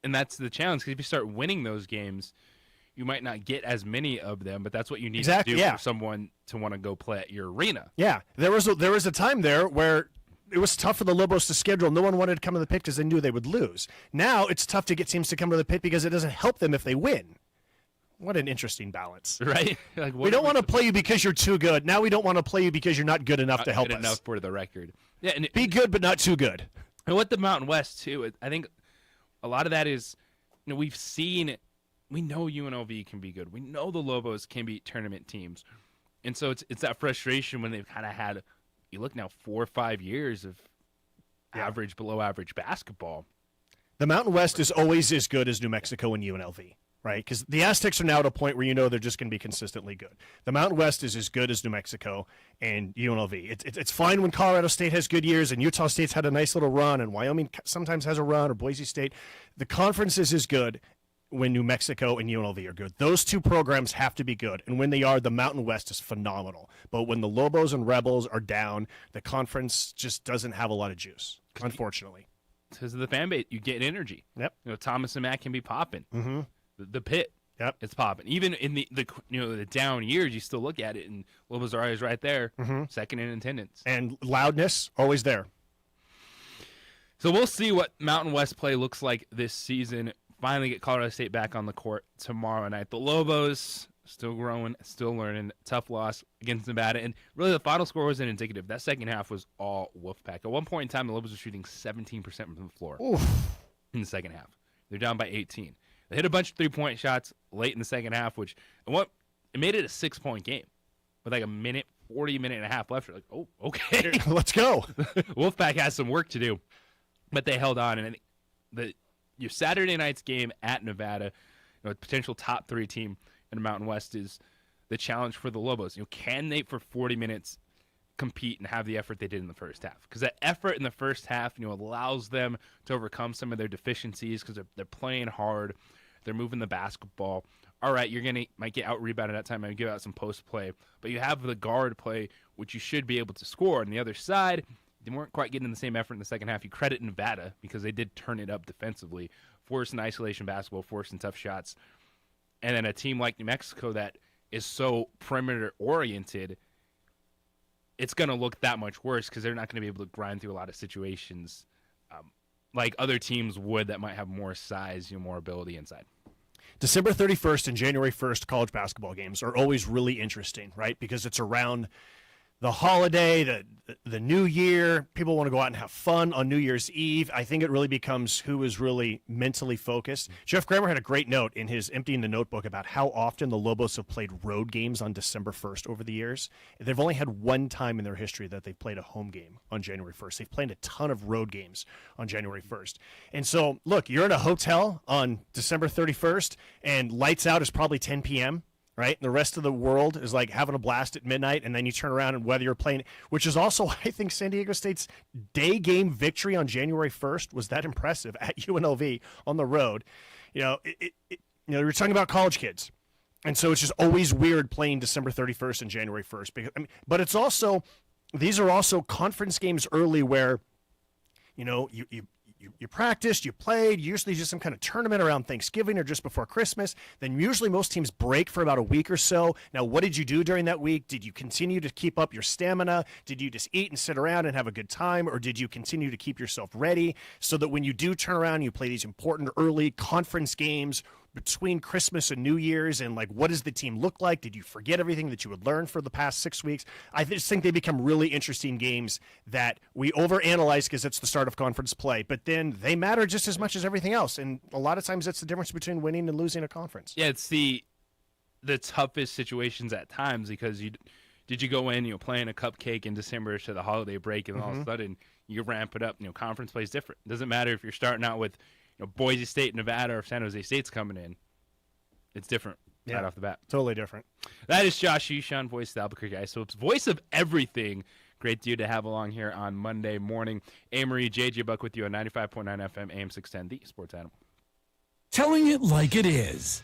and that's the challenge, because if you start winning those games, you might not get as many of them, but that's what you need to do for someone to want to go play at your arena. Yeah, there was a time there where it was tough for the Lobos to schedule. No one wanted to come to the pit because they knew they would lose. Now it's tough to get teams to come to the pit because it doesn't help them if they win. What an interesting balance. Right? Like, we don't want to play you because you're too good. Now we don't want to play you because you're not good enough to help us. Enough for the record. Yeah, and be good but not too good. And with the Mountain West too, I think a lot of that is, we've seen, we know UNLV can be good. We know the Lobos can be tournament teams, and so it's that frustration when they've kind of had, you look now 4 or 5 years of average, below average basketball. The Mountain West is always as good as New Mexico and UNLV. Right, because the Aztecs are now at a point where they're just going to be consistently good. The Mountain West is as good as New Mexico and UNLV. It's fine when Colorado State has good years and Utah State's had a nice little run and Wyoming sometimes has a run or Boise State. The conference is as good when New Mexico and UNLV are good. Those two programs have to be good, and when they are, the Mountain West is phenomenal. But when the Lobos and Rebels are down, the conference just doesn't have a lot of juice, unfortunately. Because of the fan base, you get energy. Yep. Thomas and Matt can be popping. Mm-hmm. The pit, it's popping. Even in the down years, you still look at it, and Lobos are always right there, second in attendance. And loudness, always there. So we'll see what Mountain West play looks like this season. Finally get Colorado State back on the court tomorrow night. The Lobos, still growing, still learning. Tough loss against Nevada. And really the final score wasn't indicative. That second half was all Wolfpack. At one point in time, the Lobos were shooting 17% from the floor in the second half. They're down by 18. They hit a bunch of three-point shots late in the second half, it made it a 6-point game with like a 40 minute and a half left. You're like, oh, okay. Let's go. Wolfpack has some work to do, but they held on. And I think your Saturday night's game at Nevada, a potential top 3 team in the Mountain West, is the challenge for the Lobos. Can they, for 40 minutes, compete and have the effort they did in the first half? Because that effort in the first half, allows them to overcome some of their deficiencies because they're playing hard. They're moving the basketball. All right, might get out rebounded at that time and give out some post play, but you have the guard play, which you should be able to score. On the other side, they weren't quite getting the same effort in the second half. You credit Nevada because they did turn it up defensively, forcing isolation basketball, forcing tough shots. And then a team like New Mexico that is so perimeter oriented, it's going to look that much worse because they're not going to be able to grind through a lot of situations like other teams would that might have more size, more ability inside. December 31st and January 1st college basketball games are always really interesting, right? Because it's around the holiday, the new year. People want to go out and have fun on New Year's Eve. I think it really becomes who is really mentally focused. Jeff Grammer had a great note in his Emptying the Notebook about how often the Lobos have played road games on December 1st over the years. They've only had one time in their history that they've played a home game on January 1st. They've played a ton of road games on January 1st. And so, look, you're in a hotel on December 31st, and lights out is probably 10 p.m., right? And the rest of the world is like having a blast at midnight, and then you turn around and whether you're playing, which is also, I think, San Diego State's day game victory on January 1st was that impressive at UNLV on the road. You're talking about college kids. And so it's just always weird playing December 31st and January 1st. Because, but it's also, these are also conference games early where, you practiced, you played, you usually do some kind of tournament around Thanksgiving or just before Christmas. Then usually most teams break for about a week or so. Now, what did you do during that week? Did you continue to keep up your stamina? Did you just eat and sit around and have a good time? Or did you continue to keep yourself ready so that when you do turn around, you play these important early conference games between Christmas and New Year's, and like, what does the team look like? Did you forget everything that you had learned for the past 6 weeks? I just think they become really interesting games that we overanalyze because it's the start of conference play, but then they matter just as much as everything else. And a lot of times that's the difference between winning and losing a conference. Yeah, it's the toughest situations at times because did you go in, playing a cupcake in December to the holiday break, and all of a sudden you ramp it up. Conference play is different. It doesn't matter if you're starting out with Boise State, Nevada, or if San Jose State's coming in. It's different right off the bat. Totally different. That is Josh Ushan, voice of the Albuquerque Ice Hopes, voice of everything. Great dude to have along here on Monday morning. Amory, JJ Buck with you on 95.9 FM, AM 610, the Sports Animal. Telling it like it is.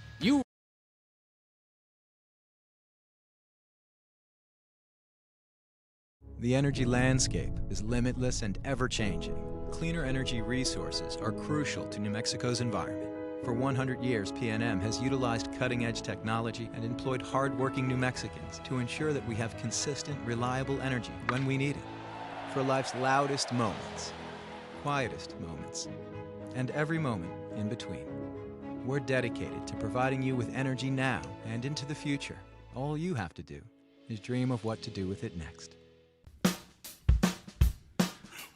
The energy landscape is limitless and ever-changing. Cleaner energy resources are crucial to New Mexico's environment. For 100 years, PNM has utilized cutting-edge technology and employed hard-working New Mexicans to ensure that we have consistent, reliable energy when we need it. For life's loudest moments, quietest moments, and every moment in between. We're dedicated to providing you with energy now and into the future. All you have to do is dream of what to do with it next.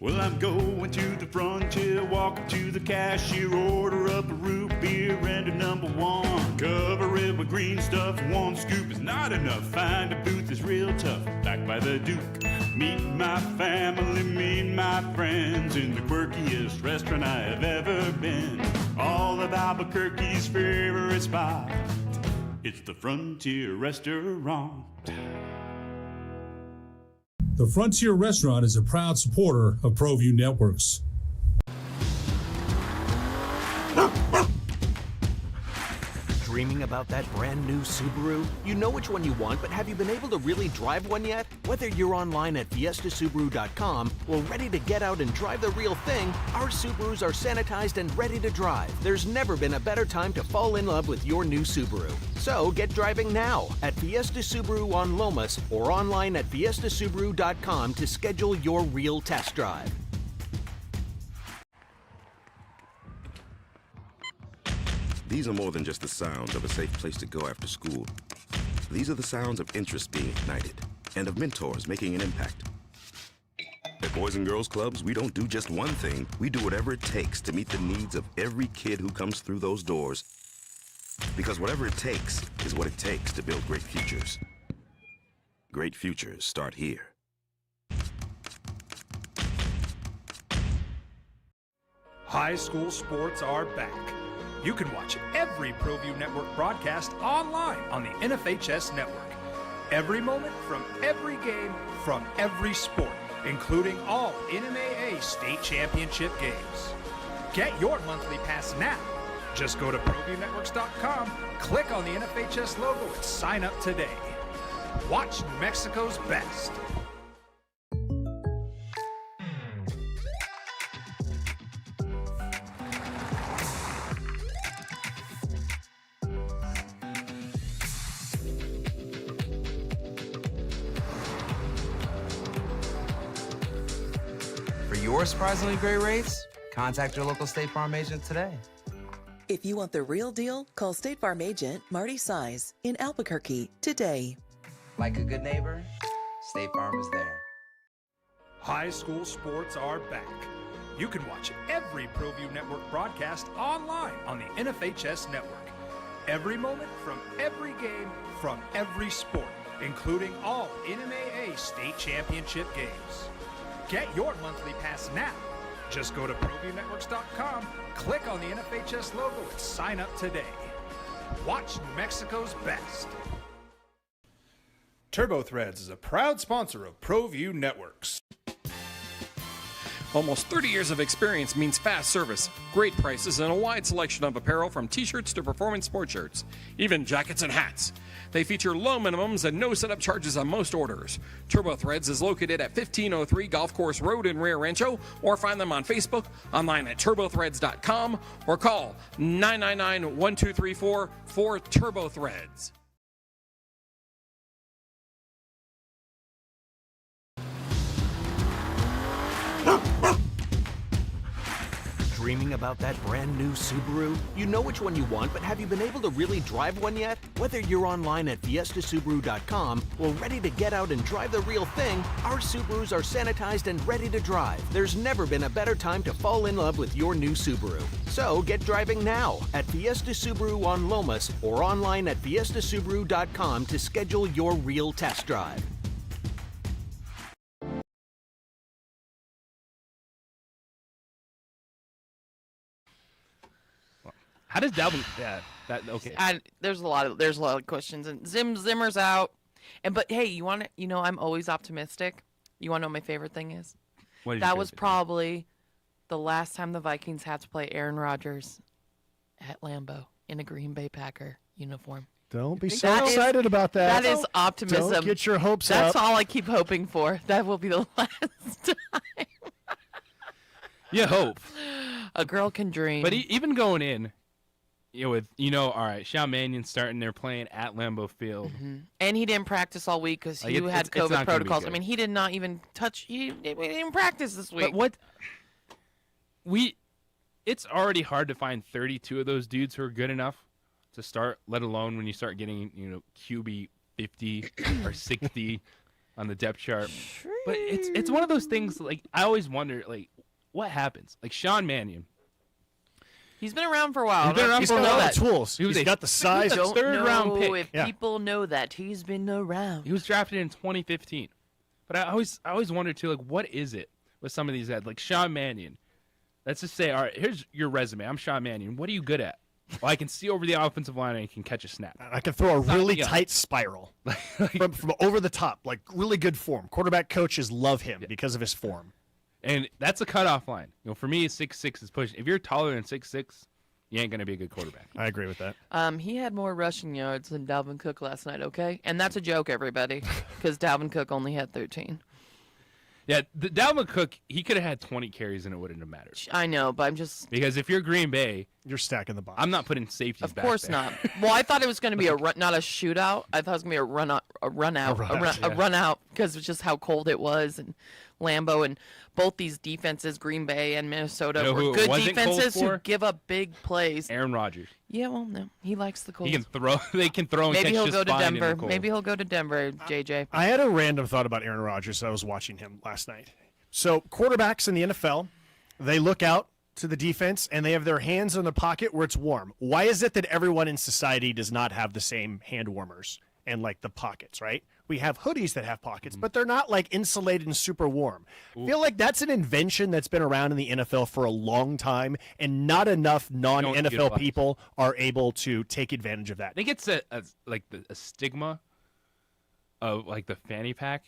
Well, I'm going to the frontier, walk up to the cashier, order up a root beer and a number one. Cover it with green stuff, one scoop is not enough. Find a booth is real tough, back by the Duke. Meet my family, meet my friends in the quirkiest restaurant I have ever been. All of Albuquerque's favorite spot, it's the Frontier Restaurant. The Frontier Restaurant is a proud supporter of ProView Networks. Dreaming about that brand new Subaru? You know which one you want, but have you been able to really drive one yet? Whether you're online at fiestasubaru.com or ready to get out and drive the real thing, our Subarus are sanitized and ready to drive. There's never been a better time to fall in love with your new Subaru. So get driving now at Fiesta Subaru on Lomas or online at fiestasubaru.com to schedule your real test drive. These are more than just the sounds of a safe place to go after school. These are the sounds of interest being ignited and of mentors making an impact. At Boys and Girls Clubs, we don't do just one thing. We do whatever it takes to meet the needs of every kid who comes through those doors. Because whatever it takes is what it takes to build great futures. Great futures start here. High school sports are back. You can watch every ProView Network broadcast online on the NFHS network. Every moment from every game from every sport, including all NMAA state championship games. Get your monthly pass now. Just go to ProViewNetworks.com, click on the NFHS logo, and sign up today. Watch New Mexico's best. For your surprisingly great rates, contact your local State Farm agent today. If you want the real deal, call State Farm agent Marty Size in Albuquerque today. Like a good neighbor, State Farm is there. High school sports are back. You can watch every ProView Network broadcast online on the NFHS network. Every moment from every game from every sport, including all NMAA state championship games. Get your monthly pass now. Just go to ProViewNetworks.com, click on the NFHS logo, and sign up today. Watch New Mexico's best. TurboThreads is a proud sponsor of ProView Networks. Almost 30 years of experience means fast service, great prices, and a wide selection of apparel from t-shirts to performance sport shirts, even jackets and hats. They feature low minimums and no setup charges on most orders. TurboThreads is located at 1503 Golf Course Road in Rio Rancho, or find them on Facebook, online at turbothreads.com, or call 999-1234 for TurboThreads. dreaming about that brand new Subaru? You know which one you want, but have you been able to really drive one yet? Whether you're online at fiestasubaru.com or ready to get out and drive the real thing, our Subarus are sanitized and ready to drive. There's never been a better time to fall in love with your new Subaru. So get driving now at Fiesta Subaru on Lomas or online at fiestasubaru.com to schedule your real test drive. How does Dalvin? Yeah, that okay. There's a lot of questions, and Zimmer's out, but hey, I'm always optimistic. You want to know what my favorite thing is? That was probably the last time the Vikings had to play Aaron Rodgers at Lambeau in a Green Bay Packer uniform. Don't be so excited about that. That is optimism. Don't get your hopes That's up. all I keep hoping for. That will be the last time. You hope. A girl can dream. But even going in, all right, Sean Mannion's starting. They're playing at Lambeau Field, and he didn't practice all week because he had COVID protocols. I mean, he did not even touch. He didn't practice this week. But it's already hard to find 32 of those dudes who are good enough to start. Let alone when you start getting QB 50 or 60 on the depth chart. But it's one of those things. Like I always wonder, like what happens? Like Sean Mannion. He's been around for a while. He's got all the tools. He's got the size. Don't third-round know pick. if people know that he's been around. He was drafted in 2015. But I always wonder too, like, what is it with some of these guys? Like Sean Mannion. Let's just say, all right, here's your resume. I'm Sean Mannion. What are you good at? Well, I can see over the offensive line and I can catch a snap. I can throw a really tight spiral from over the top, like really good form. Quarterback coaches love him because of his form. And that's a cutoff line. For me, 6'6" is pushing. If you're taller than 6'6", you ain't going to be a good quarterback. I agree with that. He had more rushing yards than Dalvin Cook last night, okay? And that's a joke, everybody, because Dalvin Cook only had 13. Yeah, Dalvin Cook, he could have had 20 carries and it wouldn't have mattered. I know, but I'm just... Because if you're Green Bay... You're stacking the box. I'm not putting safeties back Of course there. not. Well, I thought it was going to be not a shootout. I thought it was going to be a run out because it's just how cold it was and Lambeau and both these defenses, Green Bay and Minnesota, were good defenses who give up big plays. Aaron Rodgers. Yeah, well, no, he likes the cold. He can throw. They can throw. And Maybe catch he'll just go to fine Denver. in the cold. Maybe he'll go to Denver, JJ. I had a random thought about Aaron Rodgers. I was watching him last night. So quarterbacks in the NFL, they look out to the defense and they have their hands in the pocket where it's warm. Why is it that everyone in society does not have the same hand warmers and like the pockets, right? We have hoodies that have pockets, but they're not like insulated and super warm. I feel like that's an invention that's been around in the NFL for a long time, and not enough non-NFL people are able to take advantage of that. I think it's a stigma of like the fanny pack.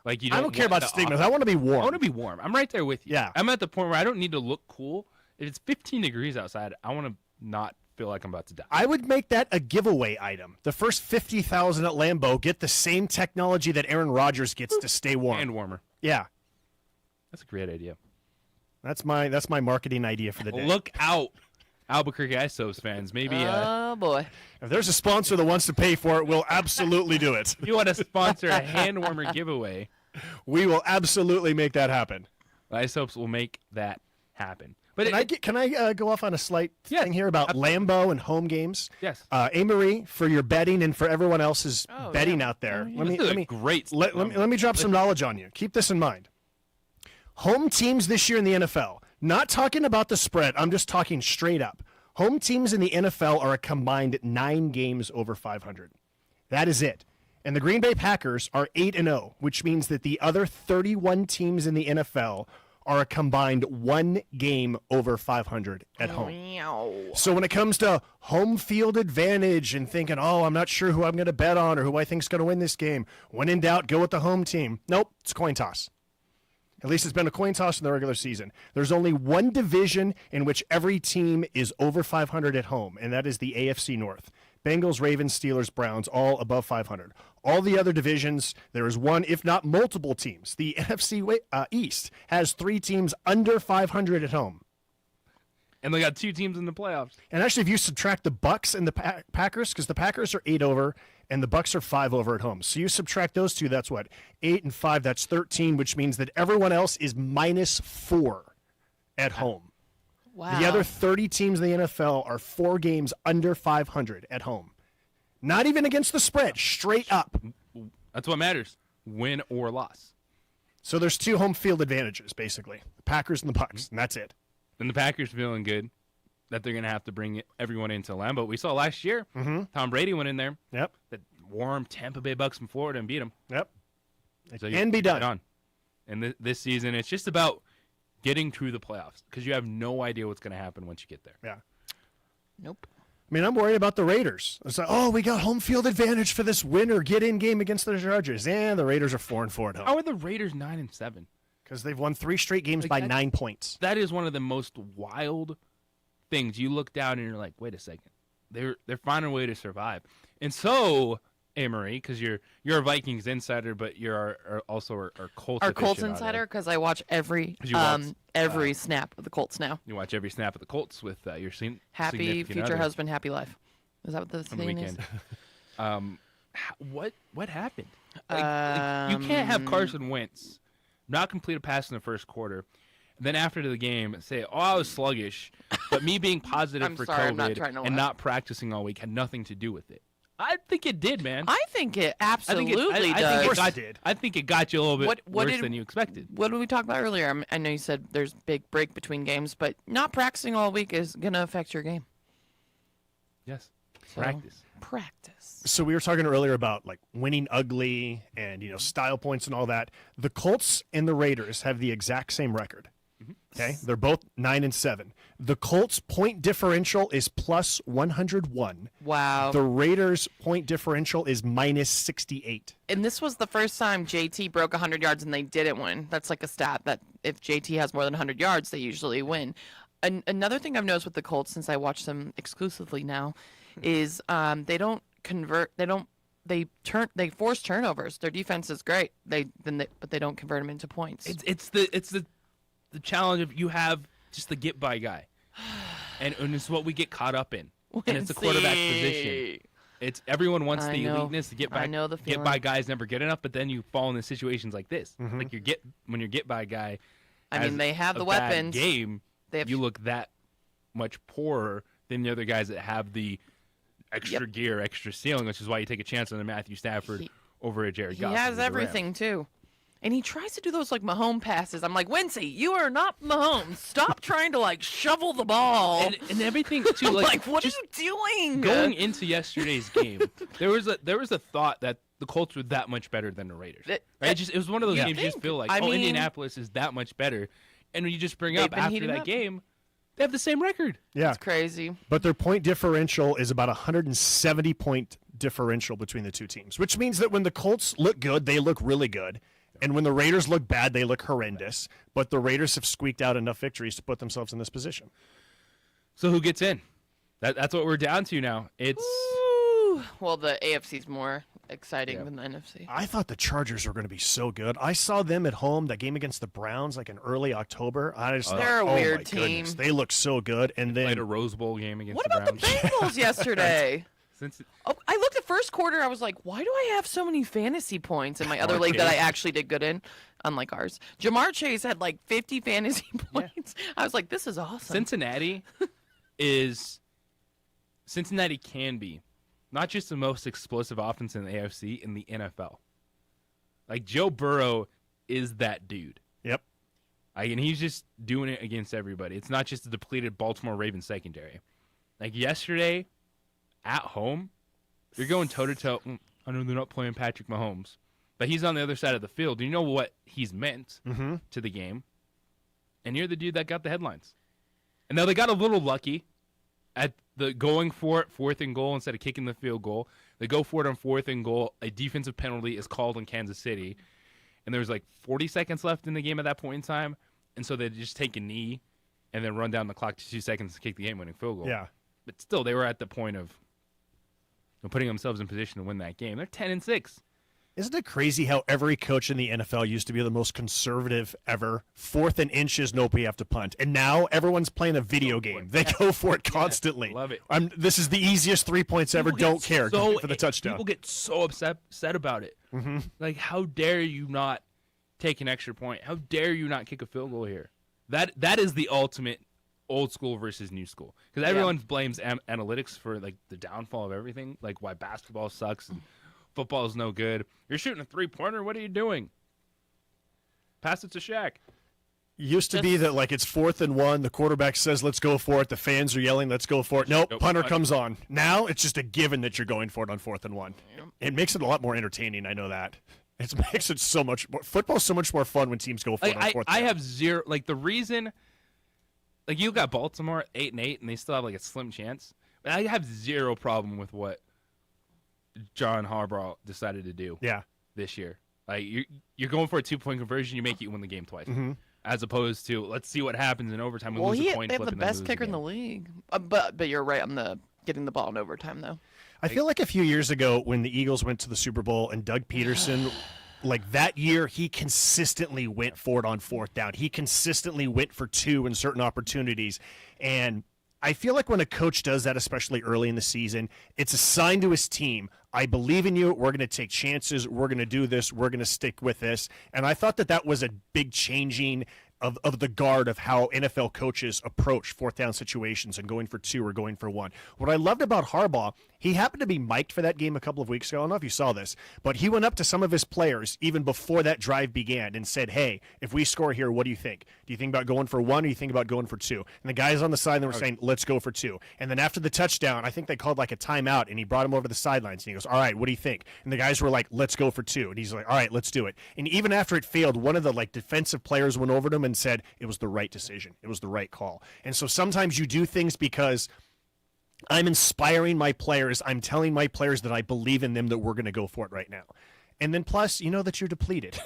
Like I don't care about stigmas. I want to be warm. I want to be warm. I'm right there with you. Yeah. I'm at the point where I don't need to look cool. If it's 15 degrees outside, I want to not feel like I'm about to die. I would make that a giveaway item. The first 50,000 at Lambeau get the same technology that Aaron Rodgers gets to stay warm. And warmer. Yeah. That's a great idea. That's my marketing idea for the day. Look out, Albuquerque Isos fans. Maybe. Oh boy. If there's a sponsor that wants to pay for it, we'll absolutely do it. If you want to sponsor a hand warmer giveaway, we will absolutely make that happen. Isos will make that happen. But can I go off on a slight thing here about Lambeau and home games? Yes. Amarillo, for your betting and for everyone else's betting out there. Let me drop some knowledge on you. Keep this in mind. Home teams this year in the NFL, not talking about the spread, I'm just talking straight up. Home teams in the NFL are a combined 9 games over 500. That is it. And the Green Bay Packers are 8-0, which means that the other 31 teams in the NFL are a combined 1 game over 500 at home. So when it comes to home field advantage and thinking, I'm not sure who I'm going to bet on or who I think is going to win this game, when in doubt, go with the home team. Nope, it's a coin toss. At least it's been a coin toss in the regular season. There's only one division in which every team is over 500 at home, and that is the AFC North. Bengals, Ravens, Steelers, Browns, all above 500. All the other divisions, there is one, if not multiple teams. The NFC East has 3 teams under 500 at home. And they got 2 teams in the playoffs. And actually, if you subtract the Bucks and the Packers, because the Packers are 8 over and the Bucks are 5 over at home. So you subtract those two, that's what? 8 and 5, that's 13, which means that everyone else is -4 at home. Wow. The other 30 teams in the NFL are 4 games under 500 at home. Not even against the spread, straight up. That's what matters, win or loss. So there's 2 home field advantages, basically. The Packers and the Bucks, and that's it. And the Packers feeling good that they're going to have to bring everyone into Lambeau. We saw last year, Tom Brady went in there. Yep. That warm Tampa Bay Bucks from Florida and beat them. Yep. So It can be done. Right on. And this season, it's just about getting through the playoffs because you have no idea what's going to happen once you get there. Yeah. Nope. I mean, I'm worried about the Raiders. It's like, oh, we got home field advantage for this winner get-in game against the Chargers. And the Raiders are 4-4 at home. How are the Raiders 9-7? Because they've won 3 straight games by 9 points. That is one of the most wild things. You look down and you're like, wait a second. They're finding a way to survive. And so, Marie, because you're a Vikings insider, but you're also our Colts Our Colts aficionado. insider, because I watch every snap of the Colts now. You watch every snap of the Colts with your Happy significant future other husband, happy life. Is that what the on the saying is? weekend. What happened? Like, you can't have Carson Wentz not complete a pass in the first quarter, and then after the game say, "Oh, I was sluggish," but me being positive for COVID and not practicing all week had nothing to do with it. I think it did, man. I think it absolutely does. I think it got you a little bit worse than you expected. What did we talk about earlier? I know you said there's big break between games, but not practicing all week is going to affect your game. Yes. So, Practice. So we were talking earlier about like winning ugly and style points and all that. The Colts and the Raiders have the exact same record. Okay, they're both 9-7. The Colts' point differential is plus 101. Wow. The Raiders' point differential is minus 68. And this was the first time JT broke 100 yards and they didn't win. That's like a stat that if JT has more than 100 yards, they usually win. Another thing I've noticed with the Colts since I watch them exclusively now is they don't convert. They force turnovers. Their defense is great. But they don't convert them into points. It's the challenge of you have just the get by guy, and it's what we get caught up in, and it's the quarterback position. It's everyone wants the eliteness, the get by guys never get enough, but then you fall into situations like this. Like when your get by guy. I mean, they have the weapons. Game you look that much poorer than the other guys that have the extra gear, extra ceiling, which is why you take a chance on a Matthew Stafford over a Jared Goff. He has everything too. And he tries to do those like Mahomes passes. I'm like, Wincy, you are not Mahomes. Stop trying to like shovel the ball and everything too. Like what are you doing? Going into yesterday's game, there was a thought that the Colts were that much better than the Raiders. It was one of those games you just feel like, Indianapolis is that much better, and when you just bring up after that game, they have the same record. Yeah, it's crazy. But their point differential is about 170 point differential between the two teams, which means that when the Colts look good, they look really good. And when the Raiders look bad, they look horrendous. But the Raiders have squeaked out enough victories to put themselves in this position. So who gets in? That's what we're down to now. It's well, the AFC's more exciting than the NFC. I thought the Chargers were going to be so good. I saw them at home, that game against the Browns, like in early October. I just they're thought, a weird my team. Goodness, they look so good. And then played a Rose Bowl game against what the about Browns. the Bengals yesterday? I looked at first quarter. I was like, why do I have so many fantasy points in my other league that I actually did good in, unlike ours? Jamar Chase had like 50 fantasy points. I was like, this is awesome. Cincinnati can be not just the most explosive offense in the AFC, in the NFL. Like Joe Burrow is that dude. Yep. And he's just doing it against everybody. It's not just a depleted Baltimore Ravens secondary. Like yesterday, at home, you're going toe-to-toe. I know they're not playing Patrick Mahomes, but he's on the other side of the field. You know what he's meant to the game, and you're the dude that got the headlines. And now they got a little lucky at the going for it, 4th and goal instead of kicking the field goal. They go for it on 4th and goal. A defensive penalty is called in Kansas City, and there was like 40 seconds left in the game at that point in time, and so they just take a knee and then run down the clock to 2 seconds to kick the game-winning field goal. Yeah. But still, they were at the point of putting themselves in position to win that game. They're 10-6. Isn't it crazy how every coach in the NFL used to be the most conservative ever? 4th and inches, nope, we have to punt. And now everyone's playing a video game. They go for it constantly. Love it. This is the easiest 3 points ever. Don't care. Go for the touchdown. People get so upset about it. Like, how dare you not take an extra point? How dare you not kick a field goal here? That is the ultimate old school versus new school, because everyone blames analytics for like the downfall of everything, like why basketball sucks and football is no good. You're shooting a 3-pointer. What are you doing? Pass it to Shaq. Used to be that like it's 4th and 1. The quarterback says, "Let's go for it." The fans are yelling, "Let's go for it." Nope. Punter comes on. Now it's just a given that you're going for it on 4th and 1. It makes it a lot more entertaining. I know that. It makes it so much more. Football's so much more fun when teams go for it on 4th. I have zero. Like the reason, like you got Baltimore 8-8, and they still have like a slim chance. But I have zero problem with what John Harbaugh decided to do. Yeah. This year, like you're going for a 2-point conversion, you make it win the game twice. As opposed to, let's see what happens in overtime. We lose a coin they flip have the and then best lose kicker in the league. But you're right on the getting the ball in overtime, though. I feel like a few years ago when the Eagles went to the Super Bowl and Doug Peterson, like that year, he consistently went for it on 4th down. He consistently went for 2 in certain opportunities. And I feel like when a coach does that, especially early in the season, it's a sign to his team, I believe in you. We're going to take chances. We're going to do this. We're going to stick with this. And I thought that was a big changing of the guard of how NFL coaches approach 4th down situations and going for 2 or going for 1. What I loved about Harbaugh, he happened to be mic'd for that game a couple of weeks ago. I don't know if you saw this, but he went up to some of his players even before that drive began and said, "Hey, if we score here, what do you think? Do you think about going for 1 or do you think about going for 2? And the guys on the side, they were saying, "Let's go for 2. And then after the touchdown, I think they called like a timeout and he brought him over to the sidelines and he goes, "All right, what do you think?" And the guys were like, "Let's go for 2. And he's like, "All right, let's do it." And even after it failed, one of the like defensive players went over to him and said, it was the right decision. It was the right call. And so sometimes you do things because I'm inspiring my players. I'm telling my players that I believe in them, that we're going to go for it right now. And then plus, you know that you're depleted,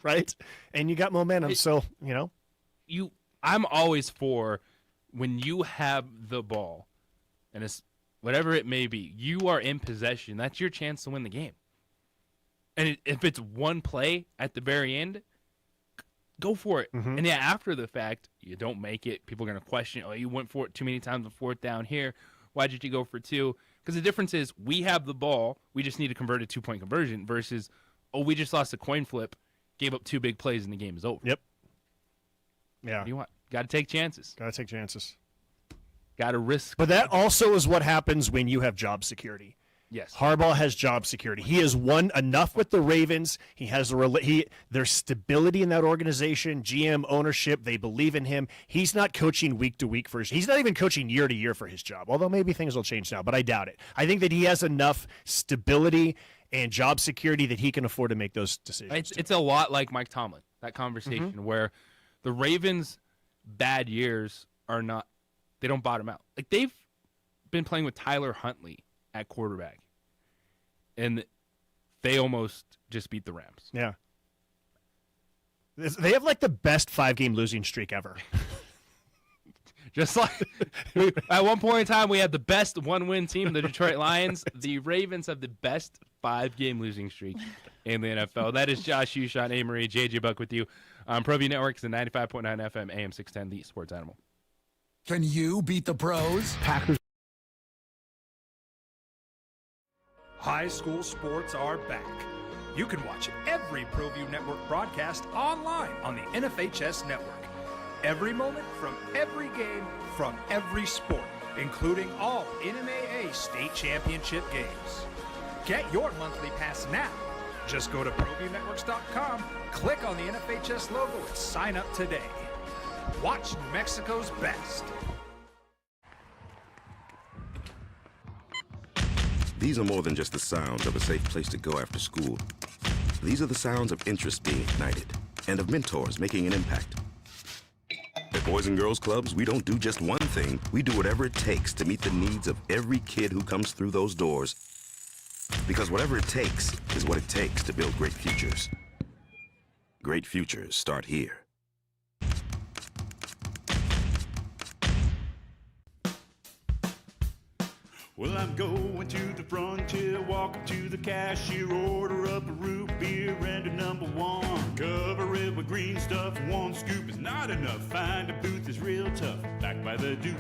right? And you got momentum. So, I'm always for when you have the ball and it's whatever it may be, you are in possession. That's your chance to win the game. And if it's one play at the very end, go for it. And yeah, after the fact, you don't make it. People are going to question, "Oh, you went for it too many times on 4th down here. Why did you go for 2? Because the difference is we have the ball. We just need to convert a 2-point conversion versus, oh, we just lost a coin flip, gave up 2 big plays, and the game is over. Yep. Yeah. What do you want? Got to take chances. Got to take chances. Got to risk. But that also is what happens when you have job security. Yes. Harbaugh has job security. He has won enough with the Ravens. He has there's stability in that organization, GM ownership. They believe in him. He's not coaching week to week he's not even coaching year to year for his job, although maybe things will change now, but I doubt it. I think that he has enough stability and job security that he can afford to make those decisions. It's a lot like Mike Tomlin, that conversation where the Ravens' bad years are not, they don't bottom out. Like they've been playing with Tyler Huntley at quarterback, and they almost just beat the Rams. Yeah. They have like the best 5-game losing streak ever. Just like at one point in time, we had the best 1-win team, the Detroit Lions. The Ravens have the best 5-game losing streak in the NFL. That is Josh Hughes, Amarillo, JJ Buck with you on ProView Network. It's the 95.9 FM, AM 610, the Sports Animal. Can you beat the pros? Packers. High school sports are back. You can watch every ProView Network broadcast online on the NFHS network. Every moment from every game from every sport, including all NMAA state championship games. Get your monthly pass now. Just go to ProViewNetworks.com, click on the NFHS logo, and sign up today. Watch New Mexico's best. These are more than just the sounds of a safe place to go after school. These are the sounds of interest being ignited and of mentors making an impact. At Boys and Girls Clubs, we don't do just one thing. We do whatever it takes to meet the needs of every kid who comes through those doors. Because whatever it takes is what it takes to build great futures. Great futures start here. Well, I'm going to the frontier, walking to the cashier, order up a root beer and a number 1. Cover it with green stuff, 1 scoop is not enough. Find a booth is real tough, back by the Duke.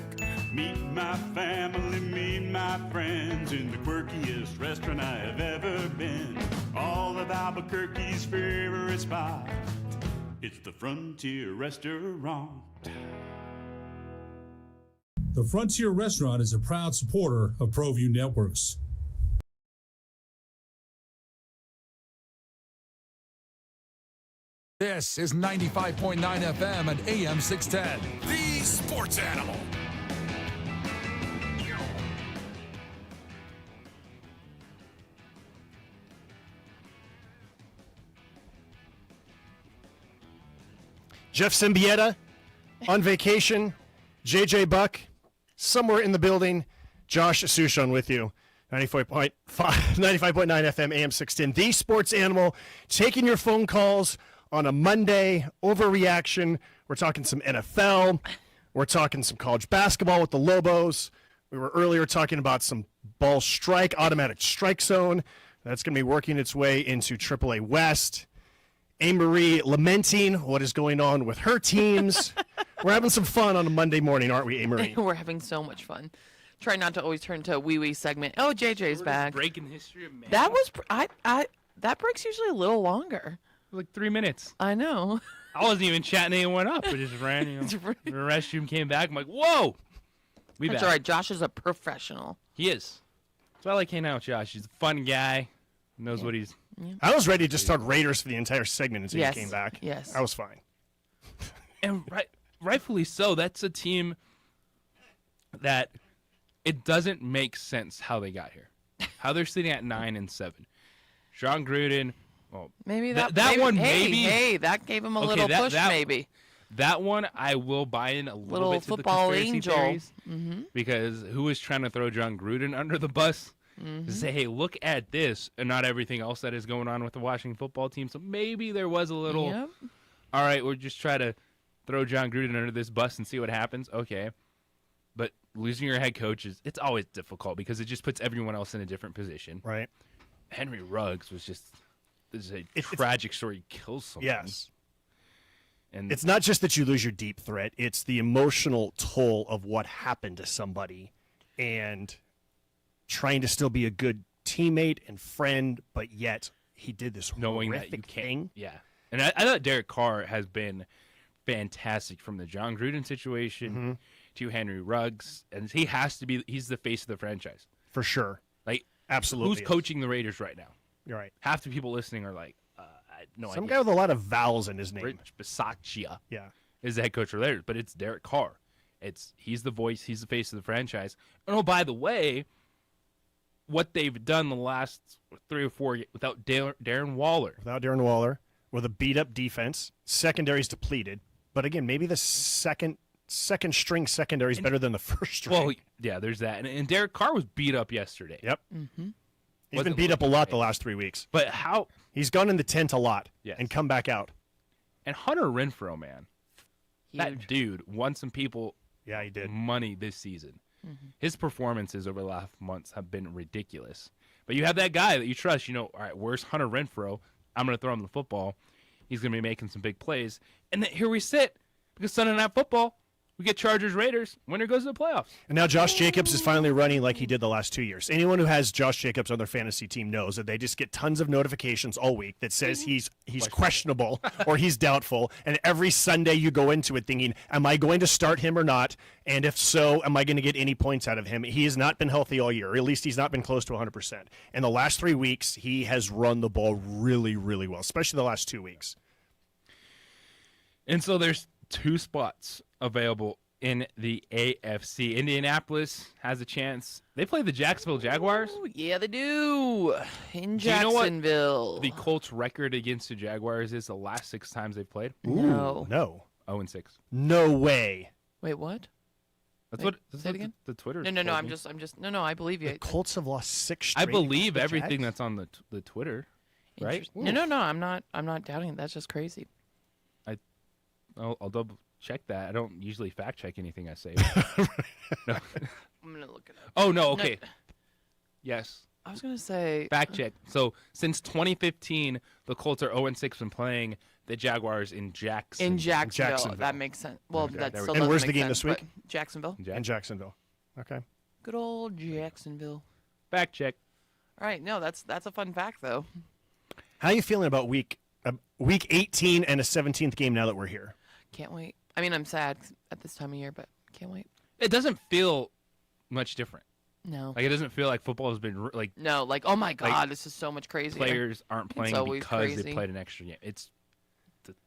Meet my family, meet my friends in the quirkiest restaurant I have ever been. All of Albuquerque's favorite spot, it's the Frontier Restaurant. The Frontier Restaurant is a proud supporter of ProView Networks. This is 95.9 FM and AM 610. The Sports Animal. Jeff Symbieta on vacation. JJ Buck somewhere in the building. Josh Sushon with you. 95.9 FM, AM 610. The Sports Animal, taking your phone calls on a Monday. Overreaction. We're talking some NFL. We're talking some college basketball with the Lobos. We were earlier talking about some ball strike, automatic strike zone. That's going to be working its way into AAA West. A-Marie lamenting what is going on with her teams. We're having some fun on a Monday morning, aren't we, A-Marie? We're having so much fun. Try not to always turn to a wee segment. Oh, JJ's back. Breaking history of man. That was that break's usually a little longer. Like 3 minutes. I know. I wasn't even chatting anyone up. I just ran. You know, the restroom came back. I'm like, whoa. That's all right. Josh is a professional. He is. So I like hanging out with Josh. He's a fun guy. Knows what he's. Yeah. I was ready to just talk Raiders for the entire segment until you came back. Yes. I was fine. And rightfully so. That's a team that it doesn't make sense how they got here. How they're sitting at 9-7. John Gruden. Well, maybe that maybe, one hey, maybe. Hey, that gave him a little push. Maybe that one I will buy in a little bit to football the conspiracy angel. theories, Mm-hmm. because who was trying to throw John Gruden under the bus? Mm-hmm. To say, hey, look at this and not everything else that is going on with the Washington football team. So maybe there was a little, Yep. all right, we'll just try to throw John Gruden under this bus and see what happens. Okay. But losing your head coach it's always difficult because it just puts everyone else in a different position. Right. Henry Ruggs was just, this is a tragic story. He kills someone. Yes. And it's not just that you lose your deep threat. It's the emotional toll of what happened to somebody and trying to still be a good teammate and friend, but yet he did this knowing horrific that you can't. thing. Yeah. And I thought Derek Carr has been fantastic from the John Gruden situation to Henry Ruggs. And he has to be, he's the face of the franchise. For sure. Like, absolutely. Who's coaching the Raiders right now? You're right. Half the people listening are like, no Some idea. guy with a lot of vowels in his name. Rich Bisaccia. Yeah. Is the head coach for the Raiders, but it's Derek Carr. He's the voice, he's the face of the franchise. And oh, by the way, what they've done the last 3 or 4 without Darren Waller. Without Darren Waller, with a beat-up defense, secondary's depleted. But again, maybe the second string secondary is better than the first string. Well, yeah, there's that. And Derek Carr was beat up yesterday. Yep. Mm-hmm. He's been beat up a lot the last 3 weeks. But how? He's gone in the tent a lot and come back out. And Hunter Renfrow, man. Huge. That dude won some people he did. money this season. Mm-hmm. His performances over the last months have been ridiculous. But you have that guy that you trust, all right, where's Hunter Renfrow? I'm going to throw him the football. He's going to be making some big plays. And then here we sit, because Sunday Night Football, we get Chargers Raiders. Winner goes to the playoffs. And now Josh Jacobs is finally running like he did the last 2 years. Anyone who has Josh Jacobs on their fantasy team knows that they just get tons of notifications all week that says he's questionable or he's doubtful. And every Sunday you go into it thinking, am I going to start him or not? And if so, am I going to get any points out of him? He has not been healthy all year. Or at least he's not been close to 100%. And the last 3 weeks, he has run the ball really, really well, especially the last 2 weeks. And so there's 2 spots available in the AFC. Indianapolis has a chance. They play the Jacksonville Jaguars. Ooh, yeah, they do. In Do you know what Jacksonville. the Colts' record against the Jaguars is the last 6 times they've played? No. No. 0-6. No way. Wait, what? That's Wait, what say it again? the Twitter. No. told I'm me. just. No. I believe you. The Colts have lost 6 I straight. believe to the everything Jags. that's on the Twitter, right? No. I'm not doubting it. That's just crazy. I'll double check that. I don't usually fact check anything I say. No. I'm gonna look it up. Oh no. Okay. Yes. I was gonna say Fact check. So since 2015, the Colts are 0-6 when playing the Jaguars in Jacksonville. in Jacksonville. That makes sense. Well, Okay, that there we still go. doesn't And where's make the game sense, this week? but Jacksonville. In Jacksonville. Okay. Good old Jacksonville. Fact check. All right. No, that's a fun fact though. How are you feeling about week 18 and a 17th game now that we're here? Can't wait. I mean, I'm sad at this time of year, but can't wait. It doesn't feel much different. No. Like, it doesn't feel like football has been like. No, like, oh my God, this is so much crazier. Players aren't playing because crazy. they played an extra game.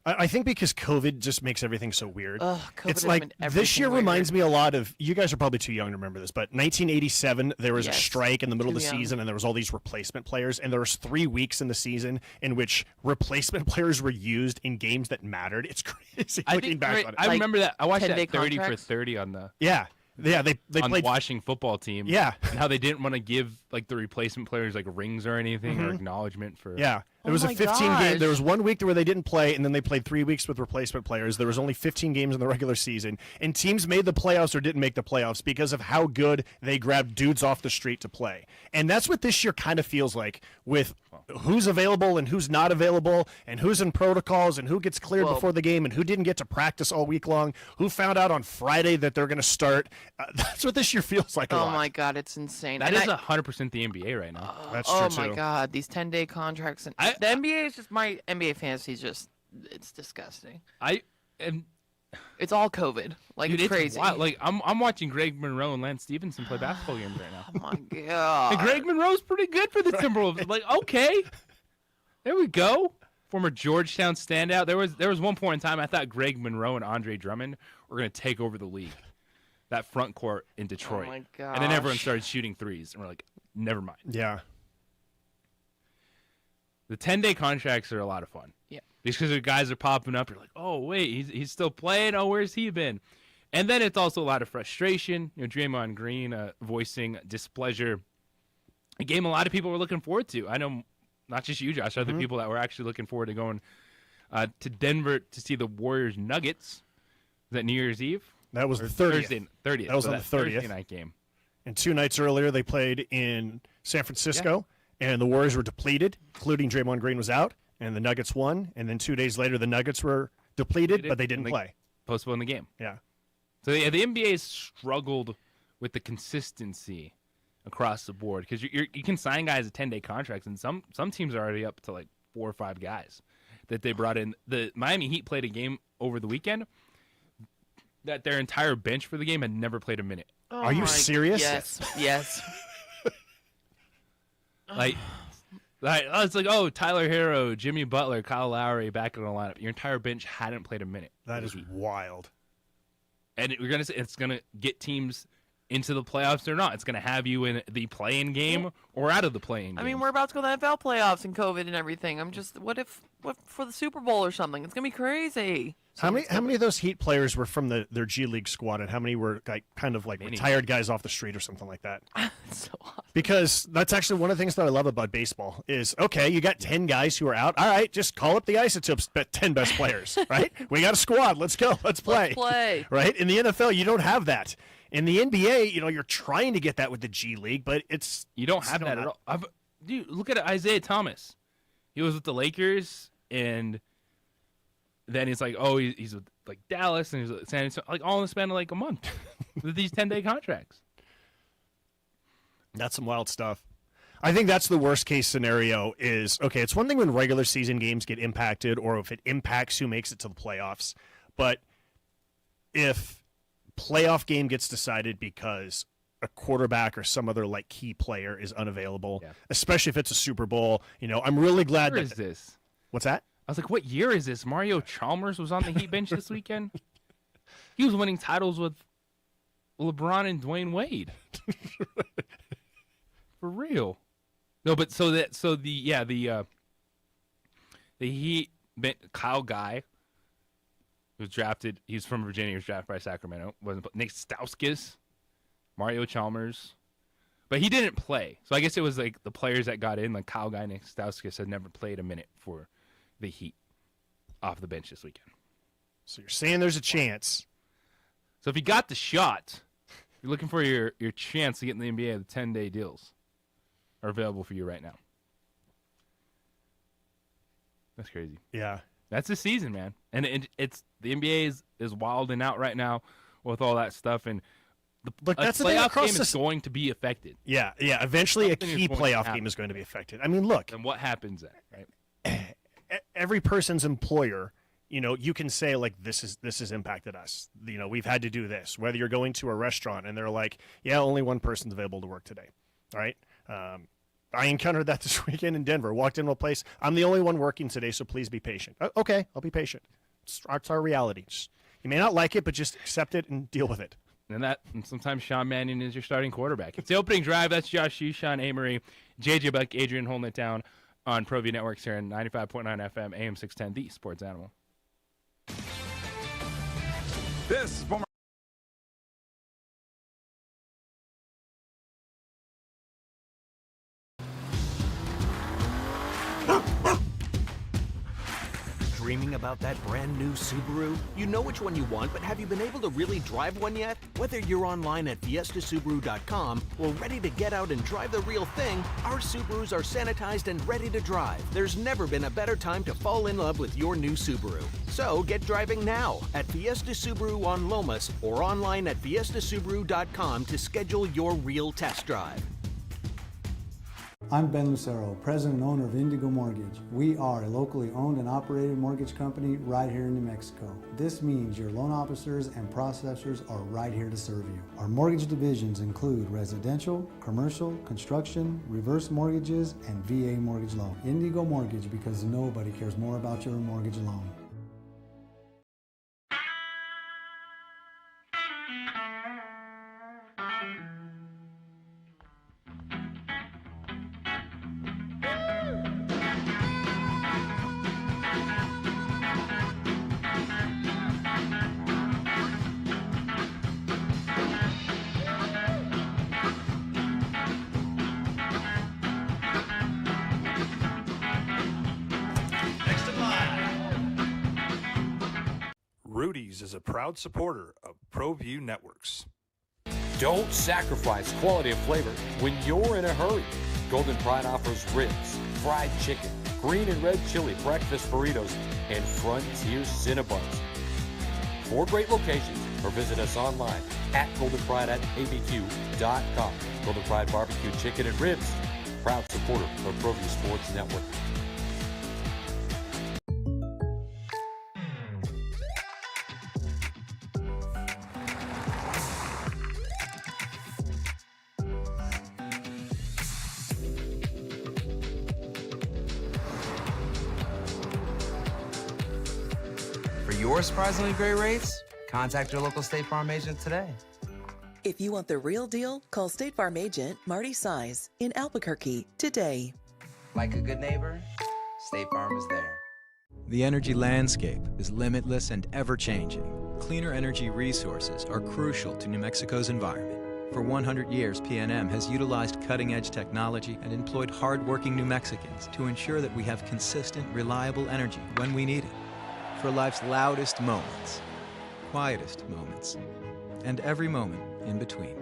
I think because COVID just makes everything so weird. Ugh, COVID it's has like made this everything year weird. reminds me a lot of, you guys are probably too young to remember this, but 1987 there was a strike in the middle of the season, and there was all these replacement players, and there was 3 weeks in the season in which replacement players were used in games that mattered. It's crazy looking back on it. I remember that. I watched that 10-day 30 for contracts? 30 on the. Yeah, they on played the Washington football team. Yeah. And how they didn't want to give like the replacement players like rings or anything or acknowledgement for. Yeah. It was a 15 game. There was 1 week where they didn't play, and then they played 3 weeks with replacement players. There was only 15 games in the regular season, and teams made the playoffs or didn't make the playoffs because of how good they grabbed dudes off the street to play. And that's what this year kind of feels like, with who's available and who's not available, and who's in protocols, and who gets cleared before the game, and who didn't get to practice all week long, who found out on Friday that they're going to start. That's what this year feels like. Oh my God, it's insane. That is 100% the NBA right now. That's true Oh my God, these 10-day contracts and the NBA is just my NBA fantasy. It's disgusting. It's all COVID. Like, Dude, it's crazy. wild. Like I'm watching Greg Monroe and Lance Stevenson play basketball games right now. Oh my God. And Greg Monroe's pretty good for the Timberwolves. Like, okay, there we go. Former Georgetown standout. There was one point in time I thought Greg Monroe and Andre Drummond were going to take over the league. That front court in Detroit. Oh my And then everyone gosh. started shooting threes, and we're like, never mind. Yeah. The 10-day contracts are a lot of fun. Yeah. Just because the guys are popping up, you're like, oh, wait, he's still playing? Oh, where's he been? And then it's also a lot of frustration. You know, Draymond Green voicing displeasure. A game a lot of people were looking forward to. I know not just you, Josh, other people that were actually looking forward to going to Denver to see the Warriors Nuggets. Is that New Year's Eve? That was Or the 30th. Thursday, 30th. That was So on the 30th. Thursday night game. And 2 nights earlier, they played in San Francisco, and the Warriors were depleted, including Draymond Green was out, and the Nuggets won. And then 2 days later, the Nuggets were depleted, but they didn't play. Postponed the game. Yeah. So the NBA has struggled with the consistency across the board because you can sign guys at 10-day contracts, and some teams are already up to like 4 or 5 guys that they brought in. The Miami Heat played a game over the weekend that their entire bench for the game had never played a minute. Oh Are you my- serious? Yes. Like, it's like, oh, Tyler Hero, Jimmy Butler, Kyle Lowry back in the lineup. Your entire bench hadn't played a minute. That is wild. And we're gonna say it's gonna get teams into the playoffs or not. It's gonna have you in the play-in game or out of the play-in game. I mean, we're about to go to the NFL playoffs and COVID and everything. I'm just, what for the Super Bowl or something? It's gonna be crazy. How many of those Heat players were from their G League squad, and how many were like kind of like retired guys off the street or something like that? So awesome. Because that's actually one of the things that I love about baseball is, okay, you got 10 guys who are out. All right, just call up the Isotopes, 10 best players, right? We got a squad. Let's go. Let's play. Let's play. Right? In the NFL, you don't have that. In the NBA, you're trying to get that with the G League, but you don't have that at all. Dude, look at Isaiah Thomas. He was with the Lakers, and then he's like, oh, he's with like Dallas, and he's with San Antonio, like all in the span of like a month with these 10-day contracts. That's some wild stuff. I think that's the worst case scenario is, okay, it's one thing when regular season games get impacted or if it impacts who makes it to the playoffs. But if playoff game gets decided because a quarterback or some other like key player is unavailable, especially if it's a Super Bowl, I'm really glad What is this? What's that? I was like, what year is this? Mario Chalmers was on the Heat bench this weekend. He was winning titles with LeBron and Dwayne Wade. For real. No, but the Heat, Kyle Guy was drafted. He's from Virginia. He was drafted by Sacramento. Nick Stauskas, Mario Chalmers, but he didn't play. So I guess it was like the players that got in, like Kyle Guy, Nick Stauskas, had never played a minute for the Heat off the bench this weekend. So you're saying there's a chance. So if you got the shot, you're looking for your chance to get in the NBA. The 10-day deals are available for you right now. That's crazy. Yeah. That's the season, man. And it's the NBA is wilding out right now with all that stuff. And Look, that's the thing playoff across game is going to be affected. Yeah. Eventually, Something a is key going to playoff happen. game is going to be affected. I mean, look. And what happens then, right? Every person's employer you can say like this has impacted us. We've had to do this. Whether you're going to a restaurant and they're like, yeah, only one person's available to work today, all right? I encountered that this weekend in Denver. Walked into a place, I'm the only one working today, so please be patient. Okay, I'll be patient. It's our reality. You may not like it, but just accept it and deal with it. And sometimes Sean Mannion is your starting quarterback. It's the opening drive. That's Josh Hughes, Sean Amory, JJ Buck, Adrian holding it down on ProView Networks here in 95.9 FM, AM 610, the Sports Animal. This is former Dreaming about that brand new Subaru? You know which one you want, but have you been able to really drive one yet? Whether you're online at fiestasubaru.com or ready to get out and drive the real thing, our Subarus are sanitized and ready to drive. There's never been a better time to fall in love with your new Subaru. So get driving now at Fiesta Subaru on Lomas or online at fiestasubaru.com to schedule your real test drive. I'm Ben Lucero, president and owner of Indigo Mortgage. We are a locally owned and operated mortgage company right here in New Mexico. This means your loan officers and processors are right here to serve you. Our mortgage divisions include residential, commercial, construction, reverse mortgages, and VA mortgage loan. Indigo Mortgage, because nobody cares more about your mortgage loan. Rudy's is a proud supporter of ProView Networks. Don't sacrifice quality of flavor when you're in a hurry. Golden Pride offers ribs, fried chicken, green and red chili breakfast burritos, and Frontier Cinnabons. 4 great locations, or visit us online at goldenpride@abq.com. Golden Pride Barbecue Chicken and Ribs, proud supporter of ProView Sports Network. For your surprisingly great rates, contact your local State Farm agent today. If you want the real deal, call State Farm agent Marty Size in Albuquerque today. Like a good neighbor, State Farm is there. The energy landscape is limitless and ever-changing. Cleaner energy resources are crucial to New Mexico's environment. For 100 years, PNM has utilized cutting-edge technology and employed hard-working New Mexicans to ensure that we have consistent, reliable energy when we need it. For life's loudest moments, quietest moments, and every moment in between.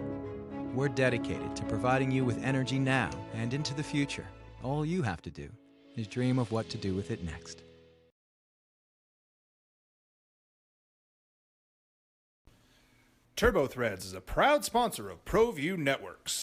We're dedicated to providing you with energy now and into the future. All you have to do is dream of what to do with it next. TurboThreads is a proud sponsor of ProView Networks.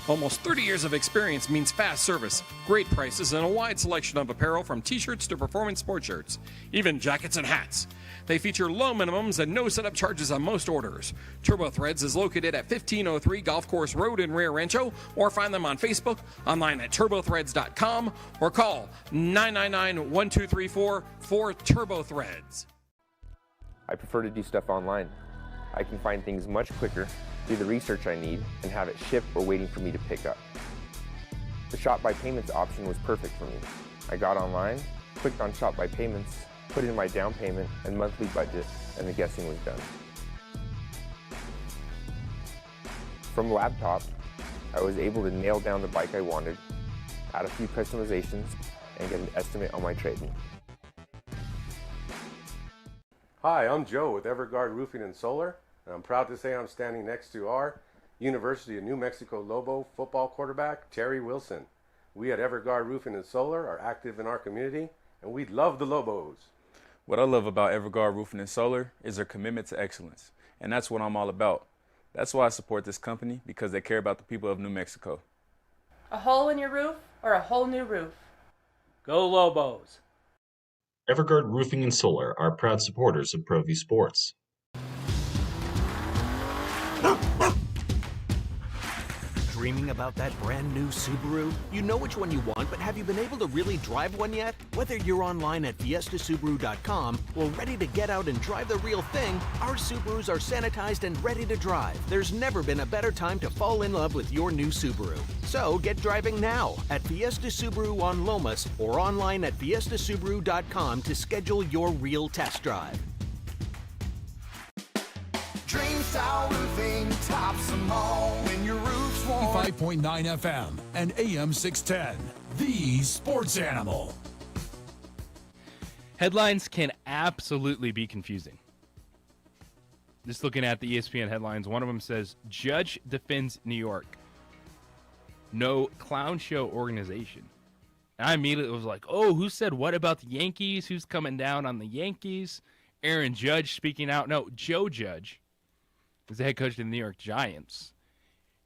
Almost 30 years of experience means fast service, great prices, and a wide selection of apparel from t-shirts to performance sport shirts, even jackets and hats. They feature low minimums and no setup charges on most orders. TurboThreads is located at 1503 Golf Course Road in Rio Rancho, or find them on Facebook, online at turbothreads.com, or call 999-1234 for TurboThreads. I prefer to do stuff online. I can find things much quicker, do the research I need, and have it shipped or waiting for me to pick up. The Shop by Payments option was perfect for me. I got online, clicked on Shop by Payments, put in my down payment and monthly budget, and the guessing was done. From laptop, I was able to nail down the bike I wanted, add a few customizations, and get an estimate on my trade-in. Hi, I'm Joe with Everguard Roofing and Solar, and I'm proud to say I'm standing next to our University of New Mexico Lobo football quarterback, Terry Wilson. We at Everguard Roofing and Solar are active in our community, and we love the Lobos. What I love about Everguard Roofing and Solar is their commitment to excellence, and that's what I'm all about. That's why I support this company, because they care about the people of New Mexico. A hole in your roof or a whole new roof? Go Lobos. Everguard Roofing and Solar are proud supporters of ProView Sports. Dreaming about that brand new Subaru? You know which one you want, but have you been able to really drive one yet? Whether you're online at fiestasubaru.com or ready to get out and drive the real thing, our Subarus are sanitized and ready to drive. There's never been a better time to fall in love with your new Subaru. So get driving now at Fiesta Subaru on Lomas or online at fiestasubaru.com to schedule your real test drive. Dream Style Roofing tops them all. When your roof's warm. 5.9 FM and AM 610. The Sports Animal. Headlines can absolutely be confusing. Just looking at the ESPN headlines, one of them says, Judge defends New York. No clown show organization. And I immediately was like, oh, who said what about the Yankees? Who's coming down on the Yankees? Aaron Judge speaking out. No, Joe Judge is the head coach of the New York Giants.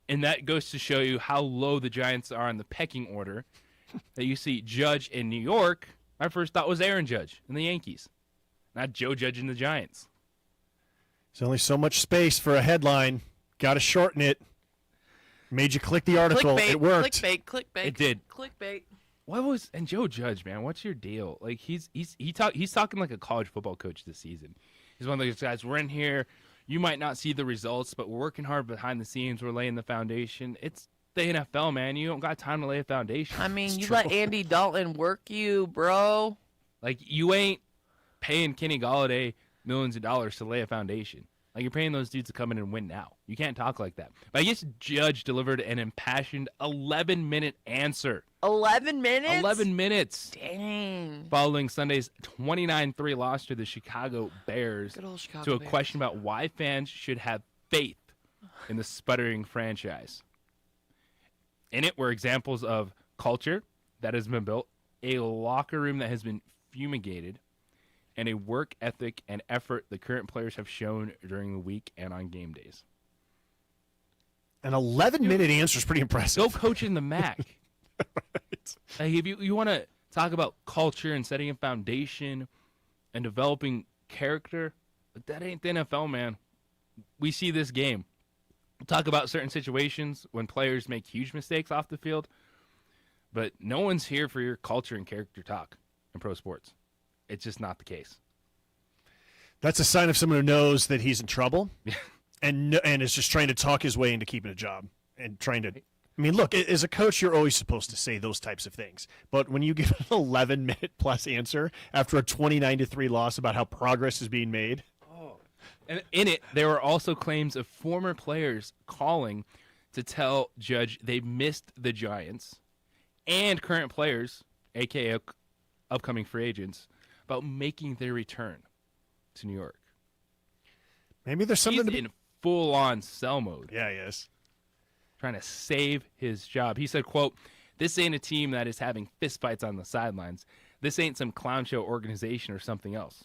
And that goes to show you how low the Giants are in the pecking order. That you see Judge in New York, my first thought was Aaron Judge in the Yankees, not Joe Judge in the Giants. There's only so much space for a headline. Got to shorten it. Made you click the article. Clickbait, it worked. Clickbait. It did. Clickbait. And Joe Judge, man, what's your deal? Like he's talking like a college football coach this season. He's one of those guys. We're in here. You might not see the results, but we're working hard behind the scenes. We're laying the foundation. It's the NFL, man. You don't got time to lay a foundation. I mean, you let Andy Dalton work you, bro. Like, you ain't paying Kenny Golladay millions of dollars to lay a foundation. Like, you're paying those dudes to come in and win now. You can't talk like that. But I guess Judge delivered an impassioned 11-minute answer. 11 minutes? 11 minutes. Dang. Following Sunday's 29-3 loss to the Chicago Bears Good old Chicago to a Bears. question about why fans should have faith in the sputtering franchise. In it were examples of culture that has been built, a locker room that has been fumigated, and a work ethic and effort the current players have shown during the week and on game days. An 11-minute answer is pretty impressive. Go coach in the MAC. Right. Like, if you want to talk about culture and setting a foundation and developing character, that ain't the NFL, man. We see this game. We'll talk about certain situations when players make huge mistakes off the field, but no one's here for your culture and character talk in pro sports. It's just not the case. That's a sign of someone who knows that he's in trouble and is just trying to talk his way into keeping a job and trying to. I mean, look, as a coach, you're always supposed to say those types of things. But when you give an 11-minute plus answer after a 29-3 loss about how progress is being made. And in it, there were also claims of former players calling to tell Judge they missed the Giants and current players, a.k.a. upcoming free agents, about making their return to New York. Maybe there's something He's in full-on sell mode. Yeah, he is. Trying to save his job. He said, quote, "This ain't a team that is having fistfights on the sidelines. This ain't some clown show organization or something else."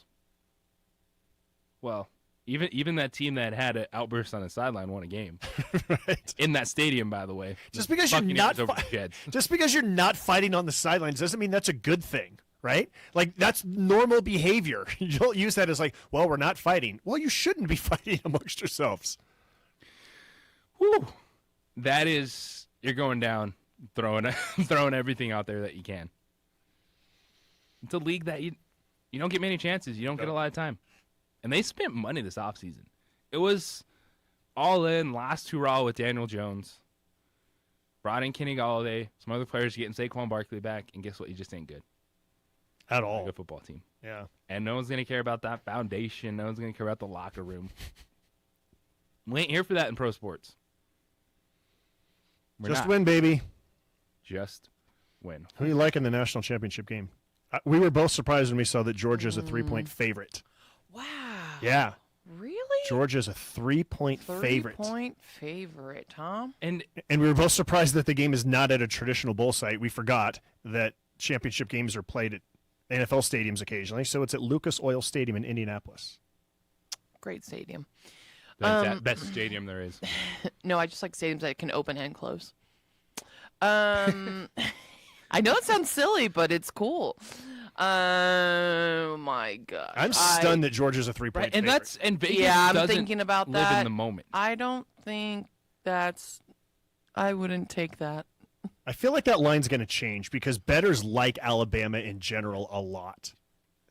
Well, even that team that had an outburst on the sideline won a game. Right. In that stadium, by the way. Just because you're not fighting on the sidelines doesn't mean that's a good thing. Right? Like, that's normal behavior. You don't use that as like, well, we're not fighting. Well, you shouldn't be fighting amongst yourselves. Whew. That is, you're going down, throwing everything out there that you can. It's a league that you don't get many chances. You don't get a lot of time. And they spent money this offseason. It was all in, last hurrah with Daniel Jones. Brought in Kenny Golladay, some other players getting Saquon Barkley back, and guess what? You just ain't good. At all. A good football team. Yeah. And no one's going to care about that foundation. No one's going to care about the locker room. We ain't here for that in pro sports. Just win, baby. Just win. Who do you like in the national championship game? We were both surprised when we saw that Georgia's a 3-point favorite. Wow. Yeah. Really? Georgia's a 3-point favorite. 3-point favorite, Tom. And we were both surprised that the game is not at a traditional bowl site. We forgot that championship games are played at NFL stadiums occasionally, so it's at Lucas Oil Stadium in Indianapolis. Great stadium. Best stadium there is. No, I just like stadiums that can open and close. I know it sounds silly, but it's cool. my gosh. I'm stunned that Georgia's a 3-point Right, and favorite. that's and Vegas Yeah, I'm doesn't thinking about live that. in the moment. I don't think that's. I wouldn't take that. I feel like that line's going to change because bettors like Alabama in general a lot.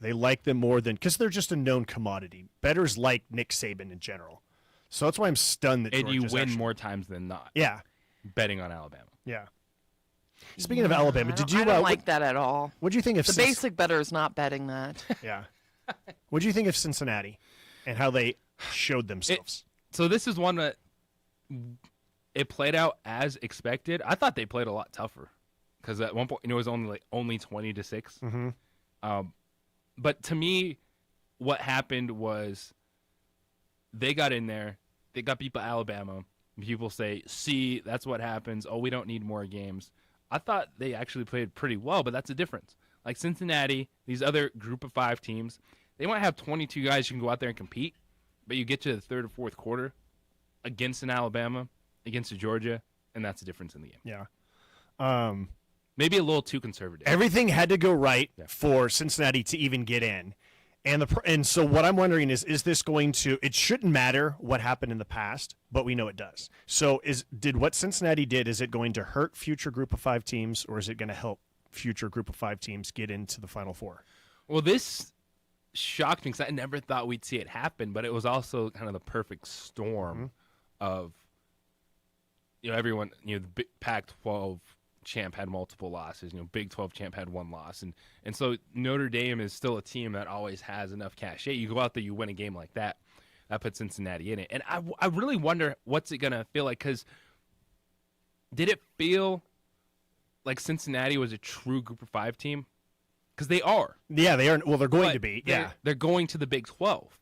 They like them more than because they're just a known commodity. Bettors like Nick Saban in general, so that's why I'm stunned that. And you Georgia's win actually, more times than not. Yeah, betting on Alabama. Yeah. Speaking of Alabama, did you I don't like that at all. What do you think of the basic better is not betting that? Yeah. What do you think of Cincinnati and how they showed themselves? So this is one that it played out as expected. I thought they played a lot tougher because at one point it was only 20-6. Mm-hmm. But to me, what happened was they got in there, they got beat by Alabama. People say, "See, that's what happens. Oh, we don't need more games." I thought they actually played pretty well, but that's the difference. Like Cincinnati, these other group of 5 teams, they might have 22 guys who can go out there and compete, but you get to the third or fourth quarter against an Alabama, against a Georgia, and that's the difference in the game. Yeah. Maybe a little too conservative. Everything had to go right for Cincinnati to even get in. And so what I'm wondering is this going to – it shouldn't matter what happened in the past, but we know it does. So did what Cincinnati did, is it going to hurt future group of 5 teams, or is it going to help future group of 5 teams get into the Final Four? Well, this shocked me because I never thought we'd see it happen, but it was also kind of the perfect storm of everyone, the big Pac-12 champ had multiple losses. Big 12 champ had 1 loss, and so Notre Dame is still a team that always has enough cachet. You go out there, you win a game like that, that puts Cincinnati in it. And I really wonder what's it gonna feel like, because did it feel like Cincinnati was a true group of 5 team? Because they are. Yeah, they are. Well, they're going to be. Yeah, they're going to the Big 12.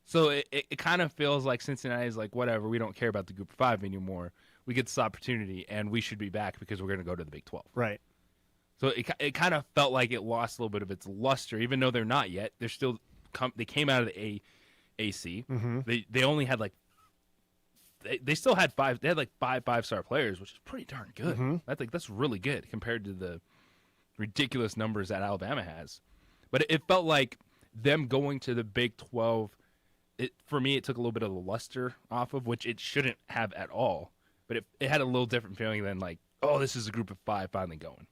So it kind of feels like Cincinnati's like, whatever, we don't care about the group of 5 anymore. We get this opportunity, and we should be back because we're going to go to the Big 12. Right. So it kind of felt like it lost a little bit of its luster, even though they're not yet. They're still they came out of the AC. Mm-hmm. They only had they still had 5. They had 5 5-star players, which is pretty darn good. Mm-hmm. That's really good compared to the ridiculous numbers that Alabama has. But it felt like them going to the Big 12. For me, it took a little bit of the luster off of, which it shouldn't have at all. But it had a little different feeling than this is a group of 5 finally going.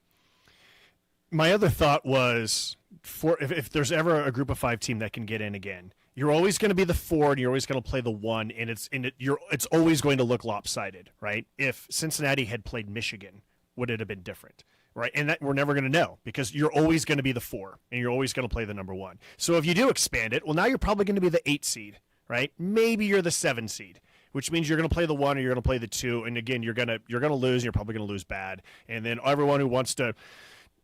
My other thought was, if there's ever a group of 5 team that can get in again, you're always going to be the 4 and you're always going to play the 1, and it's always going to look lopsided, right? If Cincinnati had played Michigan, would it have been different, right? And that we're never going to know because you're always going to be the 4 and you're always going to play the number 1. So if you do expand it, well, now you're probably going to be the 8 seed, right? Maybe you're the 7 seed, which means you're going to play the 1 or you're going to play the 2, and again, you're going to lose, and you're probably going to lose bad. And then everyone who wants to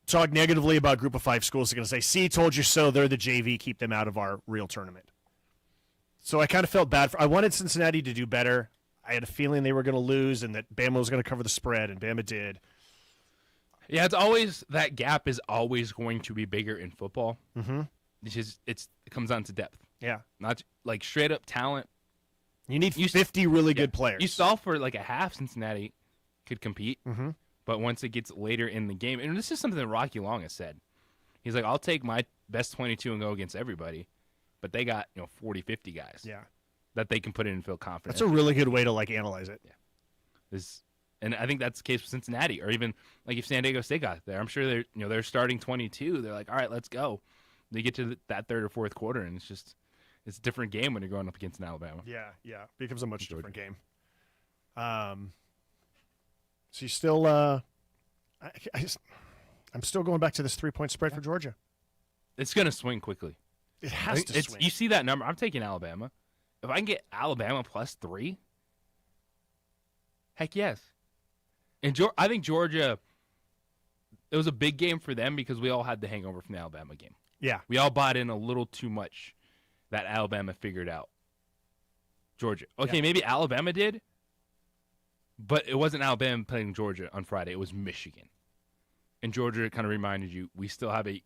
talk negatively about Group of 5 schools is going to say, "See, told you so. They're the JV. Keep them out of our real tournament." So I kind of felt bad I wanted Cincinnati to do better. I had a feeling they were going to lose, and that Bama was going to cover the spread, and Bama did. Yeah, it's always that gap is always going to be bigger in football. Mm-hmm. It comes down to depth. Yeah, not straight up talent. You need 50 really good players. You saw for a half Cincinnati could compete, mm-hmm. but once it gets later in the game, and this is something that Rocky Long has said, he's like, I'll take my best 22 and go against everybody, but they got 40, 50 guys that they can put in and feel confident. That's a really good way to analyze it. Yeah, and I think that's the case with Cincinnati, or even if San Diego State got there, I'm sure they're starting 22. They're like, all right, let's go. They get to that third or fourth quarter, and it's a different game when you're going up against an Alabama. Yeah, it becomes a much different game. So you still, I'm still going back to this 3-point spread for Georgia. It's going to swing quickly. It has to swing. You see that number? I'm taking Alabama. If I can get Alabama +3, heck yes. And I think Georgia, it was a big game for them because we all had the hangover from the Alabama game. Yeah. We all bought in a little too much that Alabama figured out Georgia. Okay, maybe Alabama did, but it wasn't Alabama playing Georgia on Friday. It was Michigan. And Georgia kind of reminded you, we still have a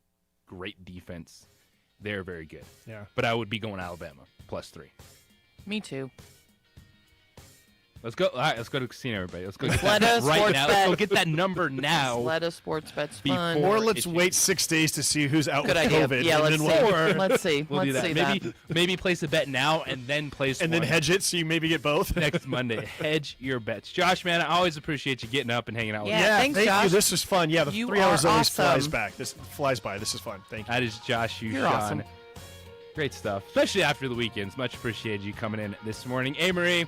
great defense. They're very good. Yeah. But I would be going Alabama +3. Me too. Let's go. All right, let's go to the casino, everybody. Let's go get Let that us right sports now. bet. Let's go get that number now. Let us sports bets fun. Before Or let's wait 6 days to see who's out Good with idea. COVID. Yeah, and let's then see. we'll, Let's see. We'll do Let's that. see Maybe place a bet now and then place and then one hedge it so you maybe get both. next Monday. Hedge your bets. Josh, man, I always appreciate you getting up and hanging out with me. Yeah, thanks, thank Josh. you. This was fun. Yeah, the You 3 hours are always flies awesome. back. This flies by. This is fun. Thank you. That is Josh Hughes, You're Sean. awesome. Great stuff, especially after the weekends. Much appreciated you coming in this morning. Marie,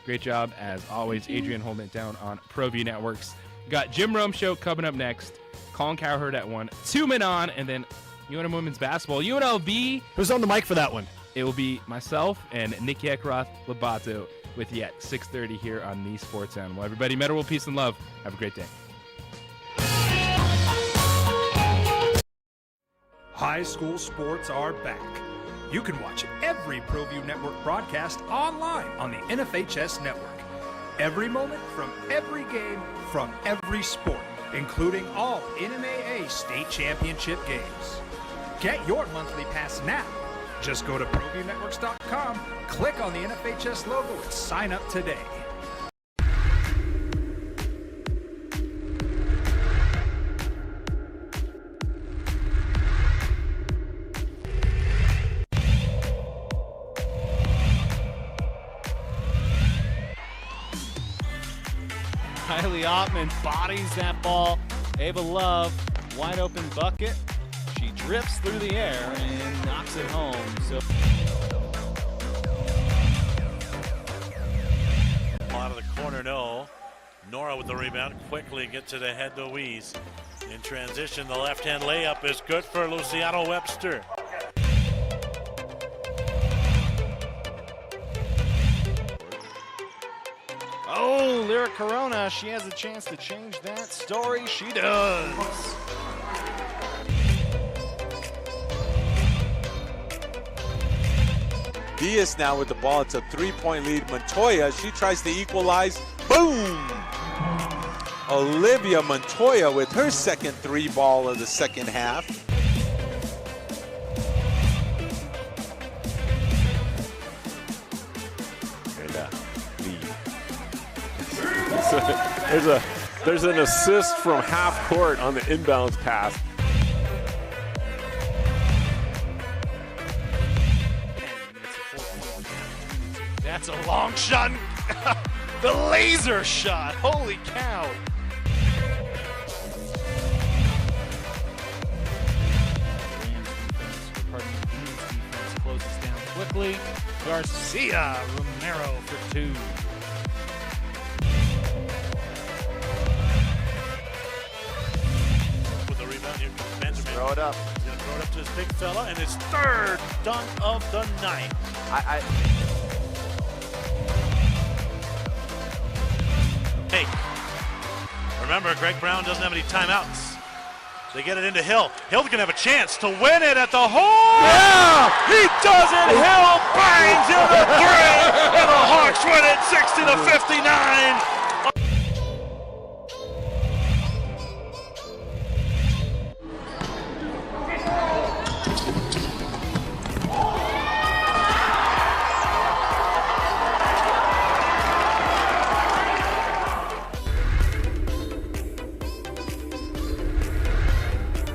great job as always. Adrian holding it down on ProView Networks. Got Jim Rome show coming up next. Colin Cowherd at 1. 2 men on, and then UNM women's basketball. UNLV. Who's on the mic for that one? It will be myself and Nikki Ekroth Labato with you at 6:30 here on The Sports Animal. Everybody, Metal World, peace and love. Have a great day. High school sports are back. You can watch every ProView Network broadcast online on the NFHS network. Every moment from every game from every sport, including all NMAA state championship games. Get your monthly pass now. Just go to ProViewNetworks.com, click on the NFHS logo, and sign up today. Kylie Ottman bodies that ball. Ava Love, wide open bucket. She drifts through the air and knocks it home. So out of the corner, no. Nora with the rebound, quickly gets it ahead to Louise. In transition, the left-hand layup is good for Luciano Webster. oh, Lyra Corona, she has a chance to change that story. She does. Diaz now with the ball. It's a 3-point lead. Montoya, she tries to equalize. Boom! Olivia Montoya with her second 3-ball of the second half. There's an assist from half court on the inbounds pass. That's a long shot. The laser shot. Holy cow. Defense closes down quickly. Garcia Romero for 2. With the rebound, here comes Benjamin. Throw it up. He's going to throw it up to his big fella, and his third dunk of the night. Hey, remember, Greg Brown doesn't have any timeouts. They get it into Hill. Hill's going to have a chance to win it at the horn. Yeah! He does it! Hill bangs in the 3, and the Hawks win it 60-59.